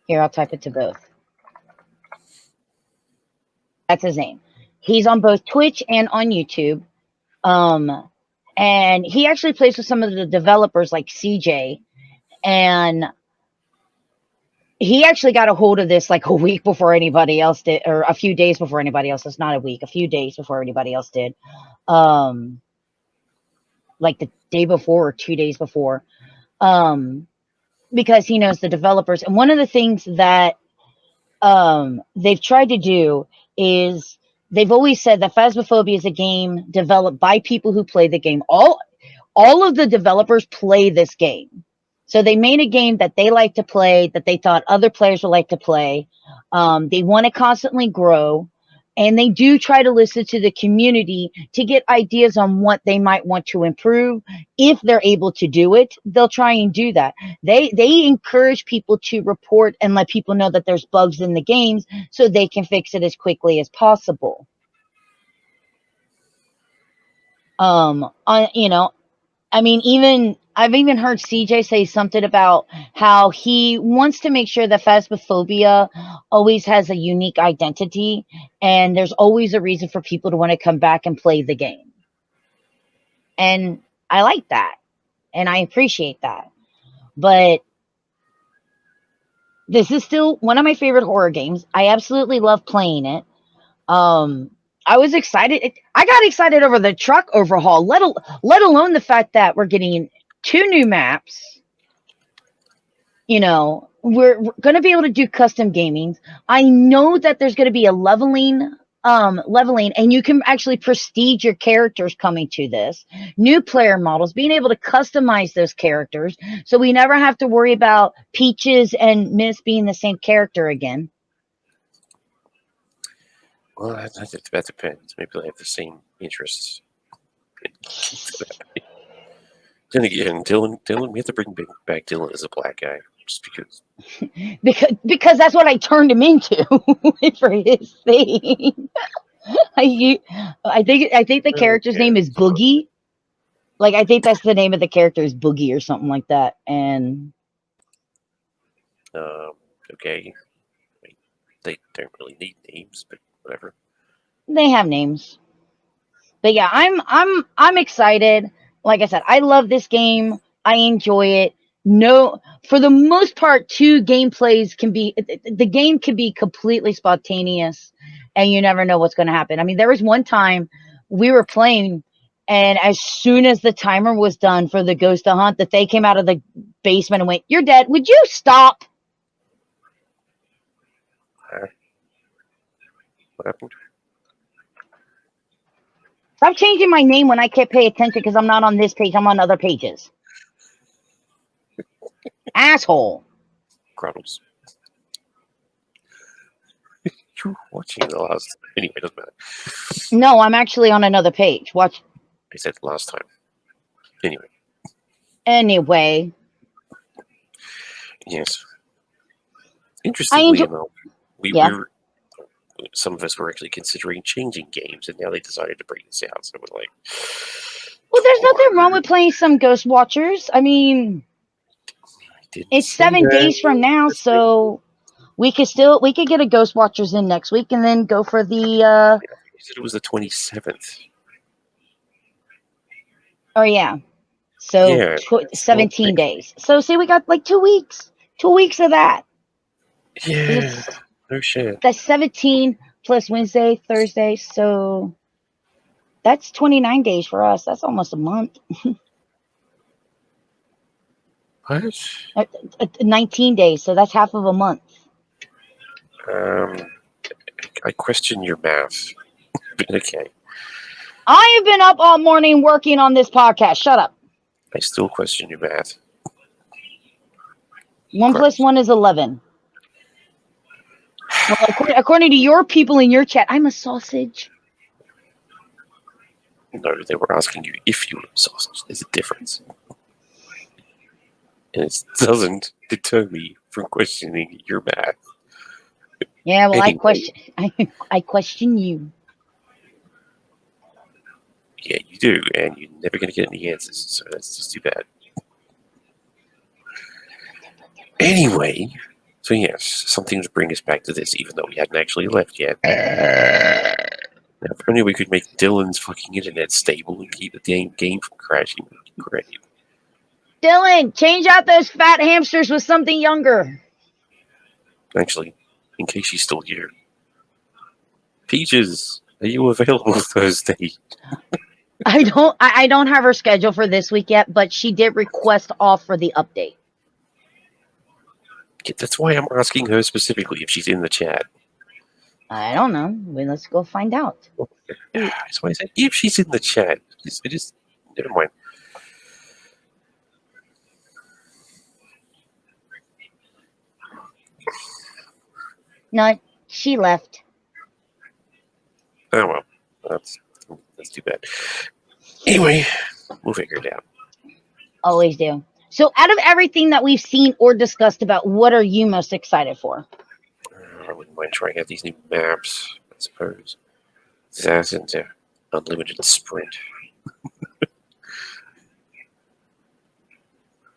Here, I'll type it to both. That's his name. He's on both Twitch and on YouTube. Um, and he actually plays with some of the developers like CJ. And he actually got a hold of this like a week before anybody else did, or a few days before anybody else. It's not a week, a few days before anybody else did. Um, like the day before or 2 days before. Because he knows the developers. And one of the things that they've tried to do is they've always said that Phasmophobia is a game developed by people who play the game. All of the developers play this game. So they made a game that they like to play, that they thought other players would like to play. They want to constantly grow. And they do try to listen to the community to get ideas on what they might want to improve. If they're able to do it, they'll try and do that. They encourage people to report and let people know that there's bugs in the games so they can fix it as quickly as possible. On you know, I mean, even I've even heard CJ say something about how he wants to make sure that Phasmophobia always has a unique identity, and there's always a reason for people to want to come back and play the game. And I like that, and I appreciate that. But this is still one of my favorite horror games. I absolutely love playing it. Um, I was excited. I got excited over the truck overhaul, let alone the fact that we're getting 2 new maps. We're going to be able to do custom gaming. I know that there's going to be a leveling, and you can actually prestige your characters coming to this. New player models, being able to customize those characters, so we never have to worry about Peaches and Miss being the same character again. Well, that depends. Maybe they have the same interests. Then again, Dylan, we have to bring back Dylan as a black guy, just because. because that's what I turned him into for his thing. I think the character's name is Boogie. Like, I think that's the name of the character is Boogie or something like that. And Okay, I mean, they don't really need names, but whatever. they have names. But yeah, I'm excited. Like I said, I love this game. I enjoy it. No, for the most part, two gameplays can be the game can be completely spontaneous, and you never know what's going to happen. I mean, there was one time we were playing, and as soon as the timer was done for the ghost to hunt, that they came out of the basement and went, "You're dead. Would you stop?" What happened? Stop changing my name when I can't pay attention because I'm not on this page. I'm on other pages. Asshole. Groddles. You were watching the last. Anyway, doesn't matter. No, I'm actually on another page. Watch. I said last time. Anyway. Anyway. Yes. Interestingly enough, Yeah. some of us were actually considering changing games, and now they decided to bring this out. So we're like, Well, there's nothing wrong with playing some Ghost Watchers. I mean, it's 7 days from now, so we could get a Ghost Watchers in next week, and then go for the. You said it was the 27th. Oh yeah. So Yeah, 17 days. So see, we got like 2 weeks. 2 weeks of that. Yeah. No shit. That's 17 plus Wednesday, Thursday. So that's 29 days for us. That's almost a month. What? 19 days. So that's half of a month. I question your math. Okay. I have been up all morning working on this podcast. Shut up. I still question your math. 1 plus 1 is 11. Well, according to your people in your chat, I'm a sausage. No, they were asking you if you were a sausage. There's a difference. And it doesn't deter me from questioning your math. Yeah, well, Anyway. I question you. Yeah, you do, and you're never going to get any answers, so that's just too bad. Anyway, so yes, something to bring us back to this, even though we hadn't actually left yet. Now, if only we could make Dylan's fucking internet stable and keep the game from crashing, great. Dylan, change out those fat hamsters with something younger. Actually, in case she's still here, Peaches, are you available Thursday? I don't have her schedule for this week yet, but she did request off for the update. That's why I'm asking her specifically if she's in the chat. I don't know. Well, let's go find out. That's why I said if she's in the chat. I just never mind. No, she left. too bad. Anyway, we'll figure it out. Always do. So, out of everything that we've seen or discussed about, what are you most excited for? I wouldn't mind trying out these new maps, I suppose. That and unlimited sprint.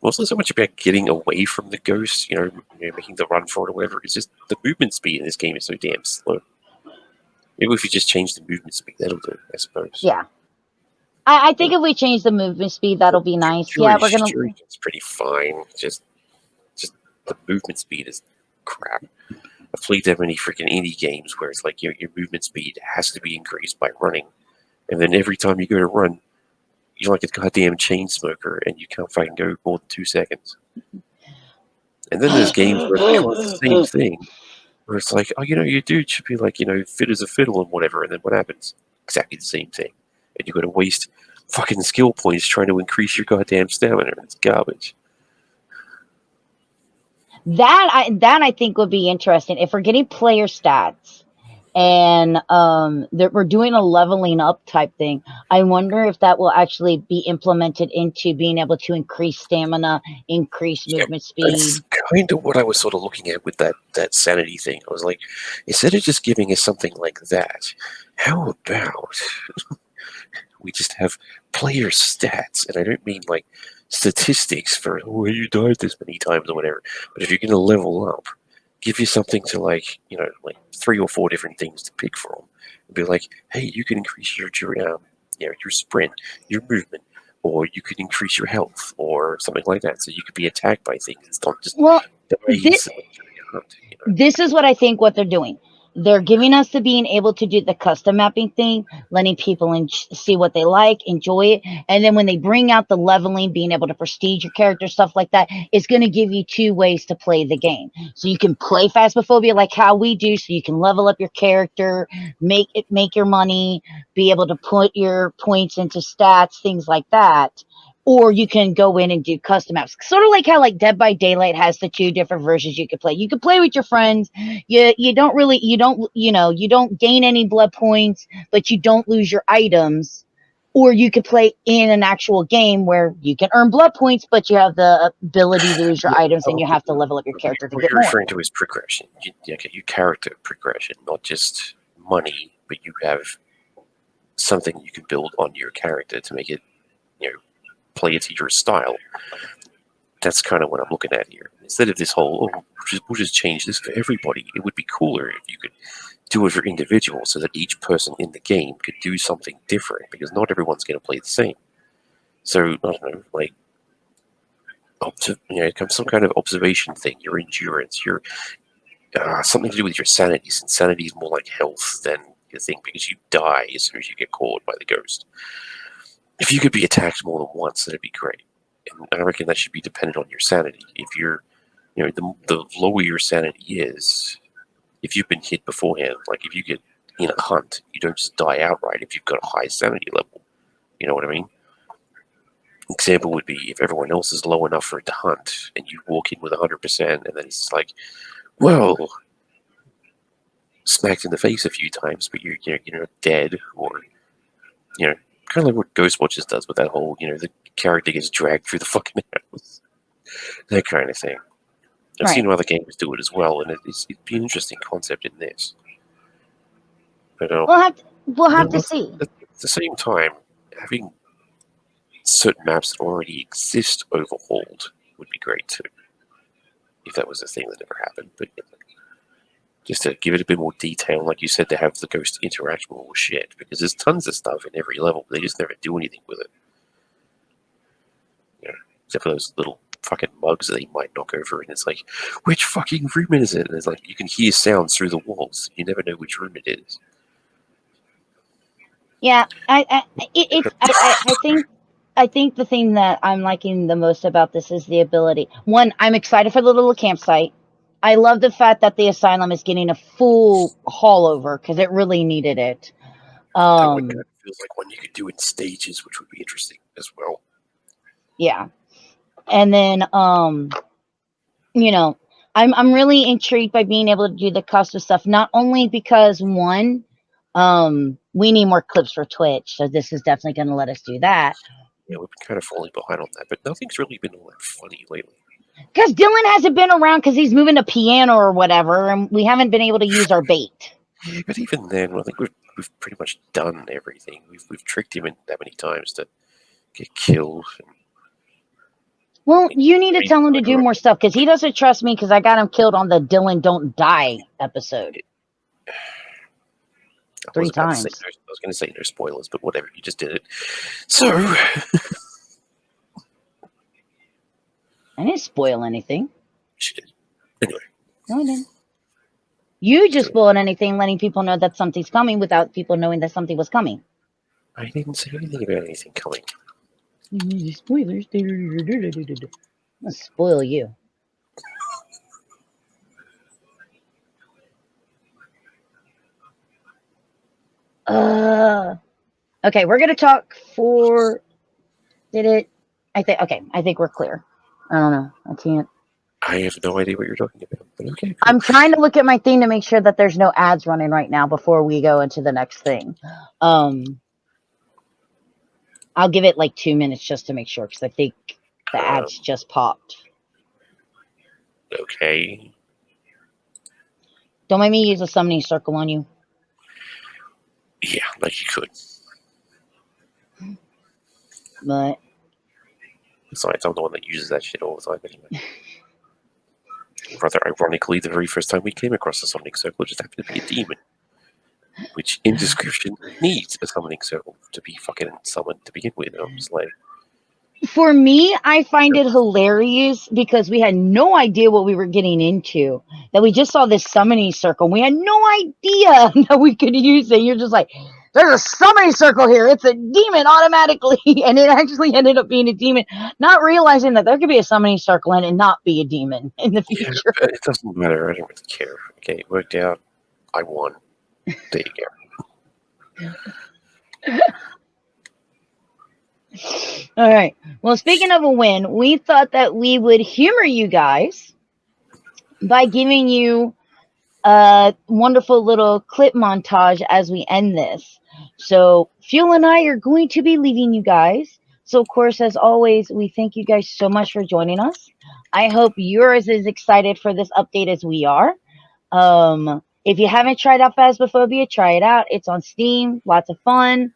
Wasn't so much about getting away from the ghost, making the run for it or whatever. It's just the movement speed in this game is so damn slow. Maybe if you just change the movement speed, that'll do, I suppose. Yeah. I think if we change the movement speed, that'll be nice. Yeah, we're gonna. Duration's pretty fine. Just the movement speed is crap. I've played that many freaking indie games where it's like your movement speed has to be increased by running, and then every time you go to run, you're like a goddamn chain smoker, and you can't fucking go more than 2 seconds. And then there's games where it's kind of the same thing, where it's like, oh, your dude should be like, fit as a fiddle and whatever, and then what happens? Exactly the same thing. And you got to waste fucking skill points trying to increase your goddamn stamina. It's garbage. That I think would be interesting if we're getting player stats and that we're doing a leveling up type thing. I wonder if that will actually be implemented into being able to increase stamina, increase movement speed. That's kind of what I was sort of looking at with that sanity thing. I was like, instead of just giving us something like that, how about we just have player stats? And I don't mean like statistics for you died this many times or whatever. But if you're going to level up, give you something to like 3 or 4 different things to pick from. And be like, hey, you can increase your sprint, your movement, or you could increase your health or something like that. So you could be attacked by things. It's not just this is what I think what they're doing. They're giving us the being able to do the custom mapping thing, letting people see what they like, enjoy it. And then when they bring out the leveling, being able to prestige your character, stuff like that, it's going to give you 2 ways to play the game. So you can play Phasmophobia like how we do, so you can level up your character, make your money, be able to put your points into stats, things like that. Or you can go in and do custom maps, sort of like how like Dead by Daylight has the 2 different versions you could play. You could play with your friends. You don't gain any blood points, but you don't lose your items. Or you could play in an actual game where you can earn blood points, but you have the ability to lose your items, and you have to level up your character to what get you're more. referring to is progression. Your character progression, not just money, but you have something you can build on your character to make it, play it to your style. That's kind of what I'm looking at here. Instead of this whole, we'll just change this for everybody. It would be cooler if you could do it for individuals, so that each person in the game could do something different, because not everyone's going to play the same. So I don't know, like some kind of observation thing. Your endurance, your something to do with your sanity. Since sanity is more like health than your thing, because you die as soon as you get caught by the ghost. If you could be attacked more than once, that'd be great. And I reckon that should be dependent on your sanity. If you're, the lower your sanity is, if you've been hit beforehand, like if you get in a hunt, you don't just die outright if you've got a high sanity level. You know what I mean? Example would be if everyone else is low enough for it to hunt, and you walk in with 100%, and then it's like, well, smacked in the face a few times, but you're not dead, or kind of like what Ghostwatchers does with that whole, the character gets dragged through the fucking house, that kind of thing. I've seen other games do it as well, and it'd be an interesting concept in this. But we'll have to see. At the same time, having certain maps that already exist overhauled would be great too, if that was a thing that ever happened. But just to give it a bit more detail, like you said, to have the ghost interact with more shit, because there's tons of stuff in every level, but they just never do anything with it. Except for those little fucking mugs that they might knock over, and it's like, which fucking room is it? And it's like, you can hear sounds through the walls. You never know which room it is. Yeah, I think the thing that I'm liking the most about this is the ability. One, I'm excited for the little campsite. I love the fact that the asylum is getting a full haul over, because it really needed it. That one kind of feels like one you could do in stages, which would be interesting as well. Yeah. And then I'm really intrigued by being able to do the custom stuff, not only because one, we need more clips for Twitch, so this is definitely going to let us do that. Yeah, we've been kind of falling behind on that, but nothing's really been all that funny lately. Because Dylan hasn't been around because he's moving to piano or whatever, and we haven't been able to use our bait. But even then, I think we've pretty much done everything. We've tricked him in that many times to get killed. Well, you need to tell him to do more stuff because he doesn't trust me because I got him killed on the Dylan Don't Die episode. 3 times. I was going to say no spoilers, but whatever. You just did it. So I didn't spoil anything. She did. Anyway. No, I didn't. You just spoiled anything, letting people know that something's coming without people knowing that something was coming. I didn't say anything about anything coming. Spoilers. I'll spoil you. Okay, we're gonna talk for. Did it? I think we're clear. I don't know. I can't. I have no idea what you're talking about, but okay. Cool. I'm trying to look at my thing to make sure that there's no ads running right now before we go into the next thing. I'll give it like 2 minutes just to make sure because I think the ads just popped. Okay. Don't make me use a summoning circle on you. Yeah, like you could. But besides, I'm the one that uses that shit all the time anyway. Rather ironically, the very first time we came across a summoning circle, it just happened to be a demon. Which, in description, needs a summoning circle to be fucking summoned to begin with. And I'm just like... For me, I find it hilarious because we had no idea what we were getting into. That we just saw this summoning circle. We had no idea that we could use it. You're just like, there's a summoning circle here. It's a demon automatically. And it actually ended up being a demon. Not realizing that there could be a summoning circle and it not be a demon in the future. Yeah, but it doesn't matter. I don't really care. Okay, it worked out. I won. There you go. All right. Well, speaking of a win, we thought that we would humor you guys by giving you a wonderful little clip montage as we end this. So, Fuel and I are going to be leaving you guys. So, of course, as always, we thank you guys so much for joining us. I hope you're as excited for this update as we are. If you haven't tried out Phasmophobia, try it out. It's on Steam. Lots of fun.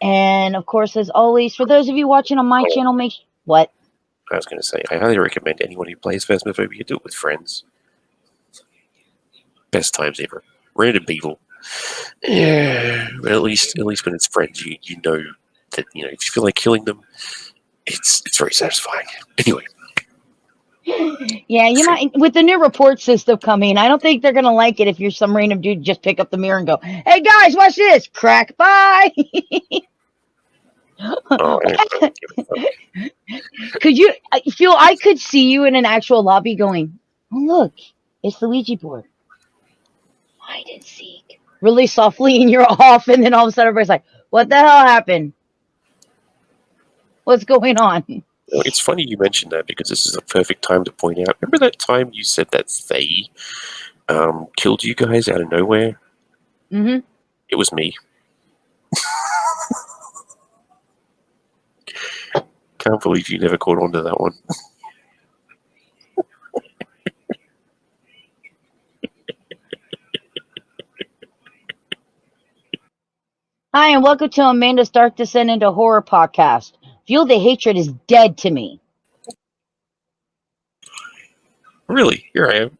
And of course, as always, for those of you watching on my channel, what? I was going to say, I highly recommend anyone who plays Phasmophobia do it with friends. Best times ever. Random people. Yeah, but at least when it's friends, you know that if you feel like killing them, it's very satisfying. Anyway. Yeah, you might with the new report system coming. I don't think they're gonna like it if you're some random dude just pick up the mirror and go, "Hey guys, watch this! Crack, bye." Could you feel? I could see you in an actual lobby going, "Oh look, it's the Ouija board." Hide and seek. Really softly, and you're off, and then all of a sudden everybody's like, "What the hell happened? What's going on?" It's funny you mentioned that because this is the perfect time to point out. Remember that time you said that they killed you guys out of nowhere? Mm-hmm. It was me. Can't believe you never caught on to that one. Hi, and welcome to Amanda's Dark Descent into Horror podcast. Fuel the Hatred is dead to me. Really? Here I am.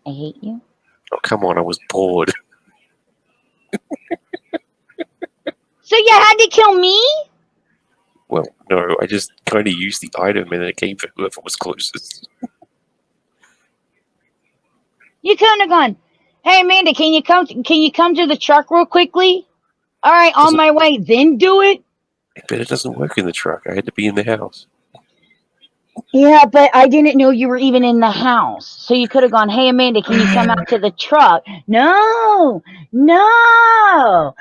I hate you. Oh, come on, I was bored. So you had to kill me? Well, no, I just kind of used the item and then it came for whoever was closest. You couldn't have gone, "Hey Amanda, can you come to the truck real quickly?" All right, on my way, then do it. But it doesn't work in the truck. I had to be in the house. Yeah, but I didn't know you were even in the house. So you could have gone, "Hey Amanda, can you come out to the truck?" No, No,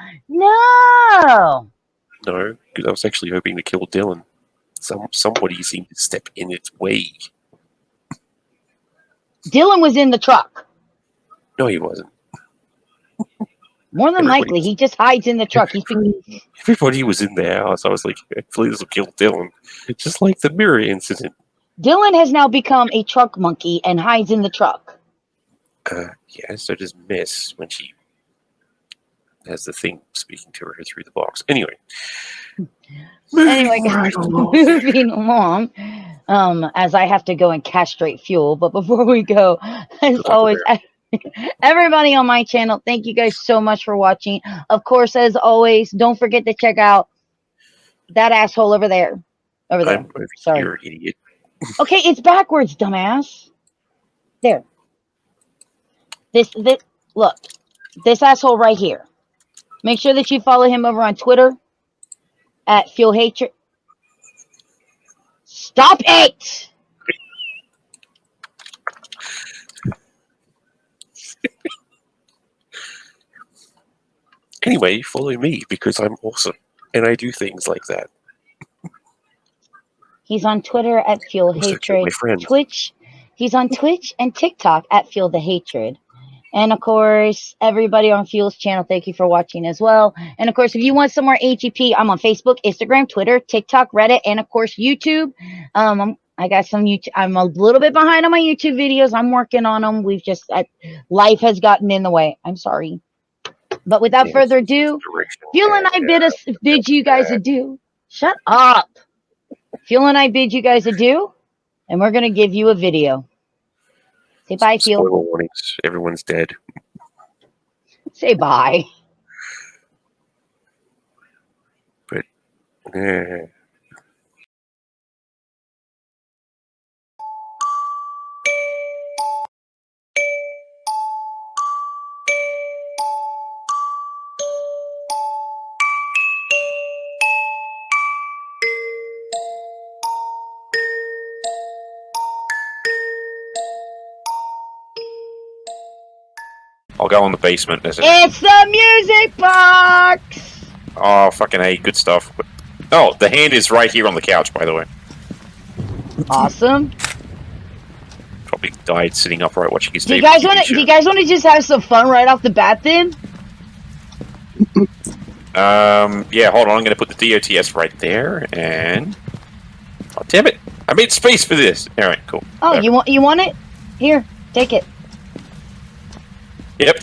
because I was actually hoping to kill Dylan. Somebody seemed to step in its way. Dylan was in the truck. No, he wasn't. More than Everybody likely, was- he just hides in the truck. Everybody was in the house. I was like, hopefully this will kill Dylan. Just like the mirror incident. Dylan has now become a truck monkey and hides in the truck. Yeah, so does Miss when she has the thing speaking to her through the box. Anyway. Anyway, Right along. moving along, as I have to go and castrate Fuel. But before we go, as always, everybody on my channel, thank you guys so much for watching. Of course, as always, don't forget to check out that asshole over there. Over there. Sorry. You're an idiot. Okay, it's backwards, dumbass. There. This look. This asshole right here. Make sure that you follow him over on Twitter at Fuel Hatred. Stop it! Anyway, follow me because I'm awesome and I do things like that. He's on Twitter at Fuel Hatred. Twitch. He's on Twitch and TikTok at Fuel the Hatred. And of course, everybody on Fuel's channel, thank you for watching as well. And of course, if you want some more HEP, I'm on Facebook, Instagram, Twitter, TikTok, Reddit, and of course, YouTube. I got some YouTube. I'm a little bit behind on my YouTube videos. I'm working on them. Life has gotten in the way. I'm sorry. But without further ado, Fuel and I bid you guys adieu. Shut up. Fuel and I bid you guys adieu, and we're going to give you a video. Say bye, Fuel. Spoiler warnings. Everyone's dead. Say bye. But, I'll go in the basement. It's the music box! Oh, fucking A. Good stuff. Oh, the hand is right here on the couch, by the way. Awesome. Probably died sitting upright watching his Do you guys want to just have some fun right off the bat then? Yeah, hold on. I'm going to put the DOTS right there, and... Oh, damn it. I made space for this. All right, cool. Oh, you want it? Here, take it. Yep.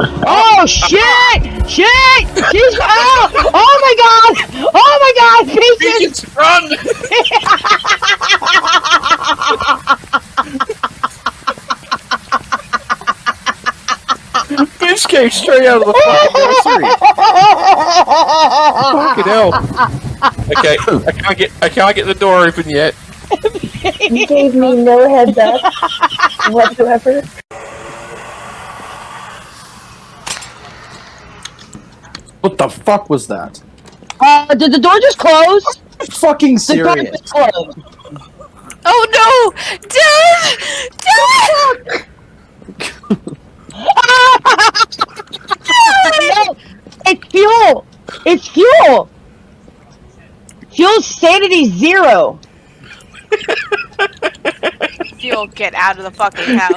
Oh, shit! Shit! She's out! Oh, my God! Oh, my God! Patience! Run! Bitch came straight out of the fucking nursery. Fucking hell. Okay, I can't get the door open yet. You gave me no heads up whatsoever. What the fuck was that? Did the door just close? Fucking The door serious. just closed. Oh no! Dylan! No, it's Fuel! It's Fuel! Fuel's sanity 0. Fuel, get out of the fucking house.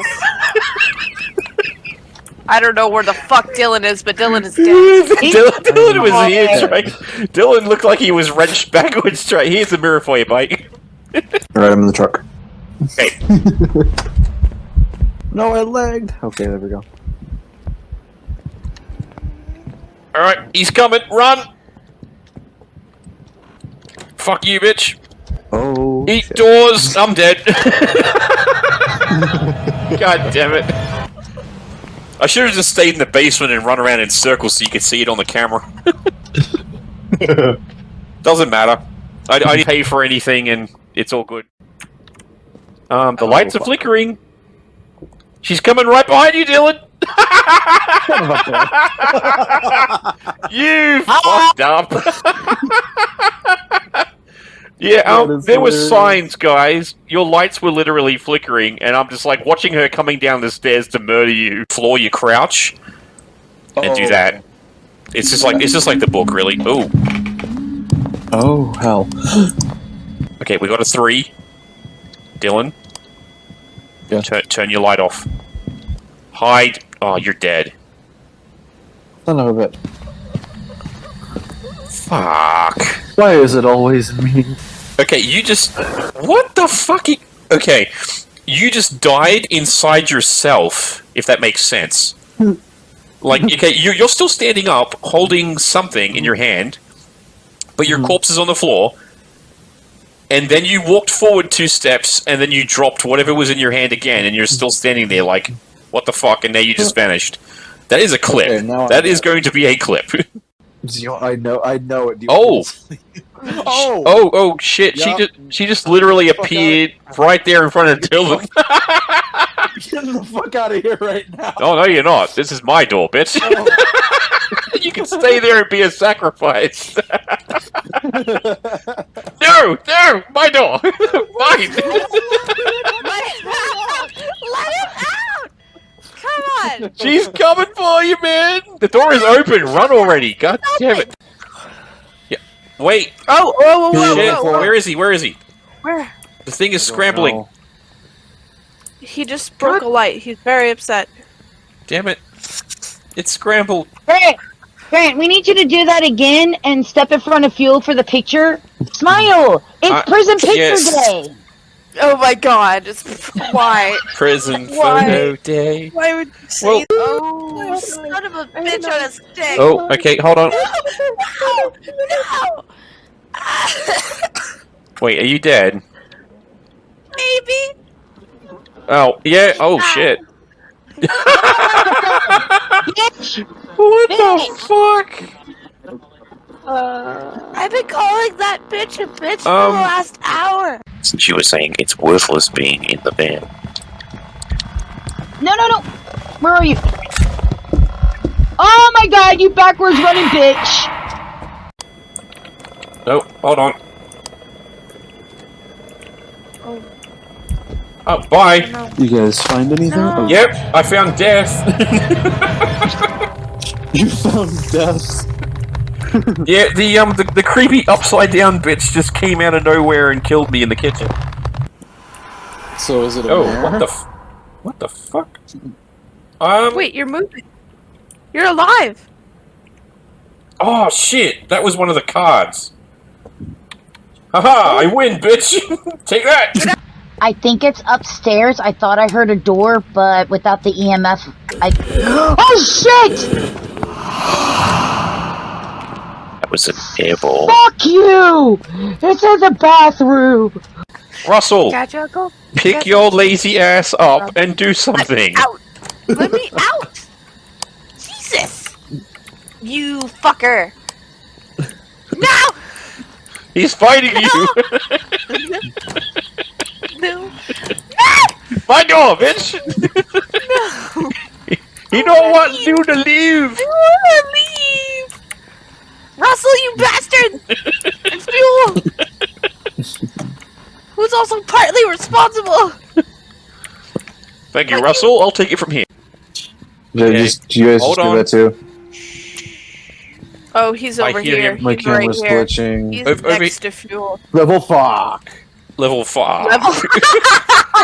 I don't know where the fuck Dylan is, but Dylan is dead. Dylan was here. Dylan looked like he was wrenched backwards straight. Here's the mirror for you, mate. Alright, I'm in the truck. Hey. No, I lagged. Okay, there we go. Alright, he's coming. Run! Fuck you, bitch. Oh. Eat shit. doors. I'm dead. God damn it. I should have just stayed in the basement and run around in circles so you could see it on the camera. Doesn't matter. I didn't pay for anything and it's all good. The lights are flickering. She's coming right behind you, Dylan. You fucked up. Yeah, there were signs, guys. Your lights were literally flickering, and I'm just like watching her coming down the stairs to murder you. Floor you crouch, and do that. It's just like the book, really. Ooh. Oh, hell. Okay, we got a 3. Dylan? Yeah. Turn your light off. Hide. Oh, you're dead. Son of a bit. Fuck. Why is it always me? Okay, you just... What the fuck? Okay, you just died inside yourself, if that makes sense. Like, okay, you're still standing up, holding something in your hand, but your corpse is on the floor, and then you walked forward 2 steps, and then you dropped whatever was in your hand again, and you're still standing there like, what the fuck, and now you just vanished. That is a clip. Okay, now That is going to be a clip. I know it. Do you Oh! Oh! Oh, shit, Yep. she just literally appeared right there in front of Dylan. Get the fuck out of here right now! Oh, no, you're not. This is my door, bitch. You can stay there and be a sacrifice. No, my door. Mine. Let him out! Come on! She's coming for you, man. The door is open. Run already. God damn it. Yeah. Wait. Oh, whoa, whoa, Shit. whoa, whoa. Where is he? Where is he? Where? The thing is scrambling. He just broke a light. He's very upset. Damn it. It's scrambled. Grant, we need you to do that again and step in front of Fuel for the picture. Smile! It's prison picture yes. day! Oh my god. Why? Prison Why? photo day. Why would you say Well- oh, son of a bitch on a stick! Oh, okay, hold on. No! Wait, are you dead? Maybe? Oh, yeah. Oh, shit. Bitch! What the fuck? I've been calling that bitch a bitch for the last hour. Since you were saying it's worthless being in the van. No. Where are you? Oh my god, you backwards running bitch! No, hold on. Oh, bye. You guys find anything? No. Oh, Yep, I found death. You found death. Yeah, the creepy upside down bitch just came out of nowhere and killed me in the kitchen. So is it a Oh, mare? what the fuck? Wait, you're moving. You're alive. Oh shit, that was one of the cards. Haha, I win, bitch. Take that. I think it's upstairs. I thought I heard a door, but without the EMF, Oh shit! That was an airball. Fuck you! It's in the bathroom! Russell, Gotcha, go. pick your lazy ass up and do something. Out. Let me out. Jesus. You fucker. No! He's fighting you. No. My door, bitch. No. He don't want you to leave. I wanna leave! Russell, you bastard! It's Fuel! Who's also partly responsible! Thank you, Russell. I'll take it from here. Yeah, Okay. do you guys Hold just do on. that too? Oh, he's I over hear here. him. My He's right camera's here. glitching. He's Over- next to Fuel. Level fuck. Level 5. Level-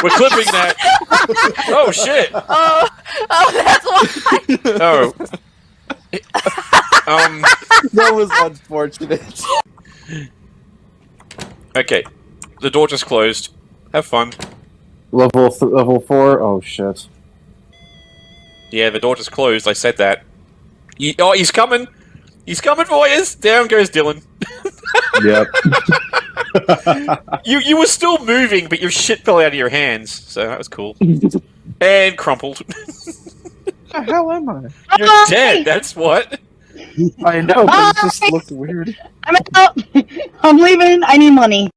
We're clipping that. Oh, shit. Oh, that's why! Oh. That was unfortunate. Okay. The door just closed. Have fun. Level 4. Oh shit. Yeah, the door just closed. I said that. Oh, he's coming. He's coming for you. Down goes Dylan. Yep. You were still moving, but your shit fell out of your hands. So that was cool. And crumpled. The hell am I? You're dead. That's what. I know, but it just looked weird. I'm out! I'm leaving, I need money.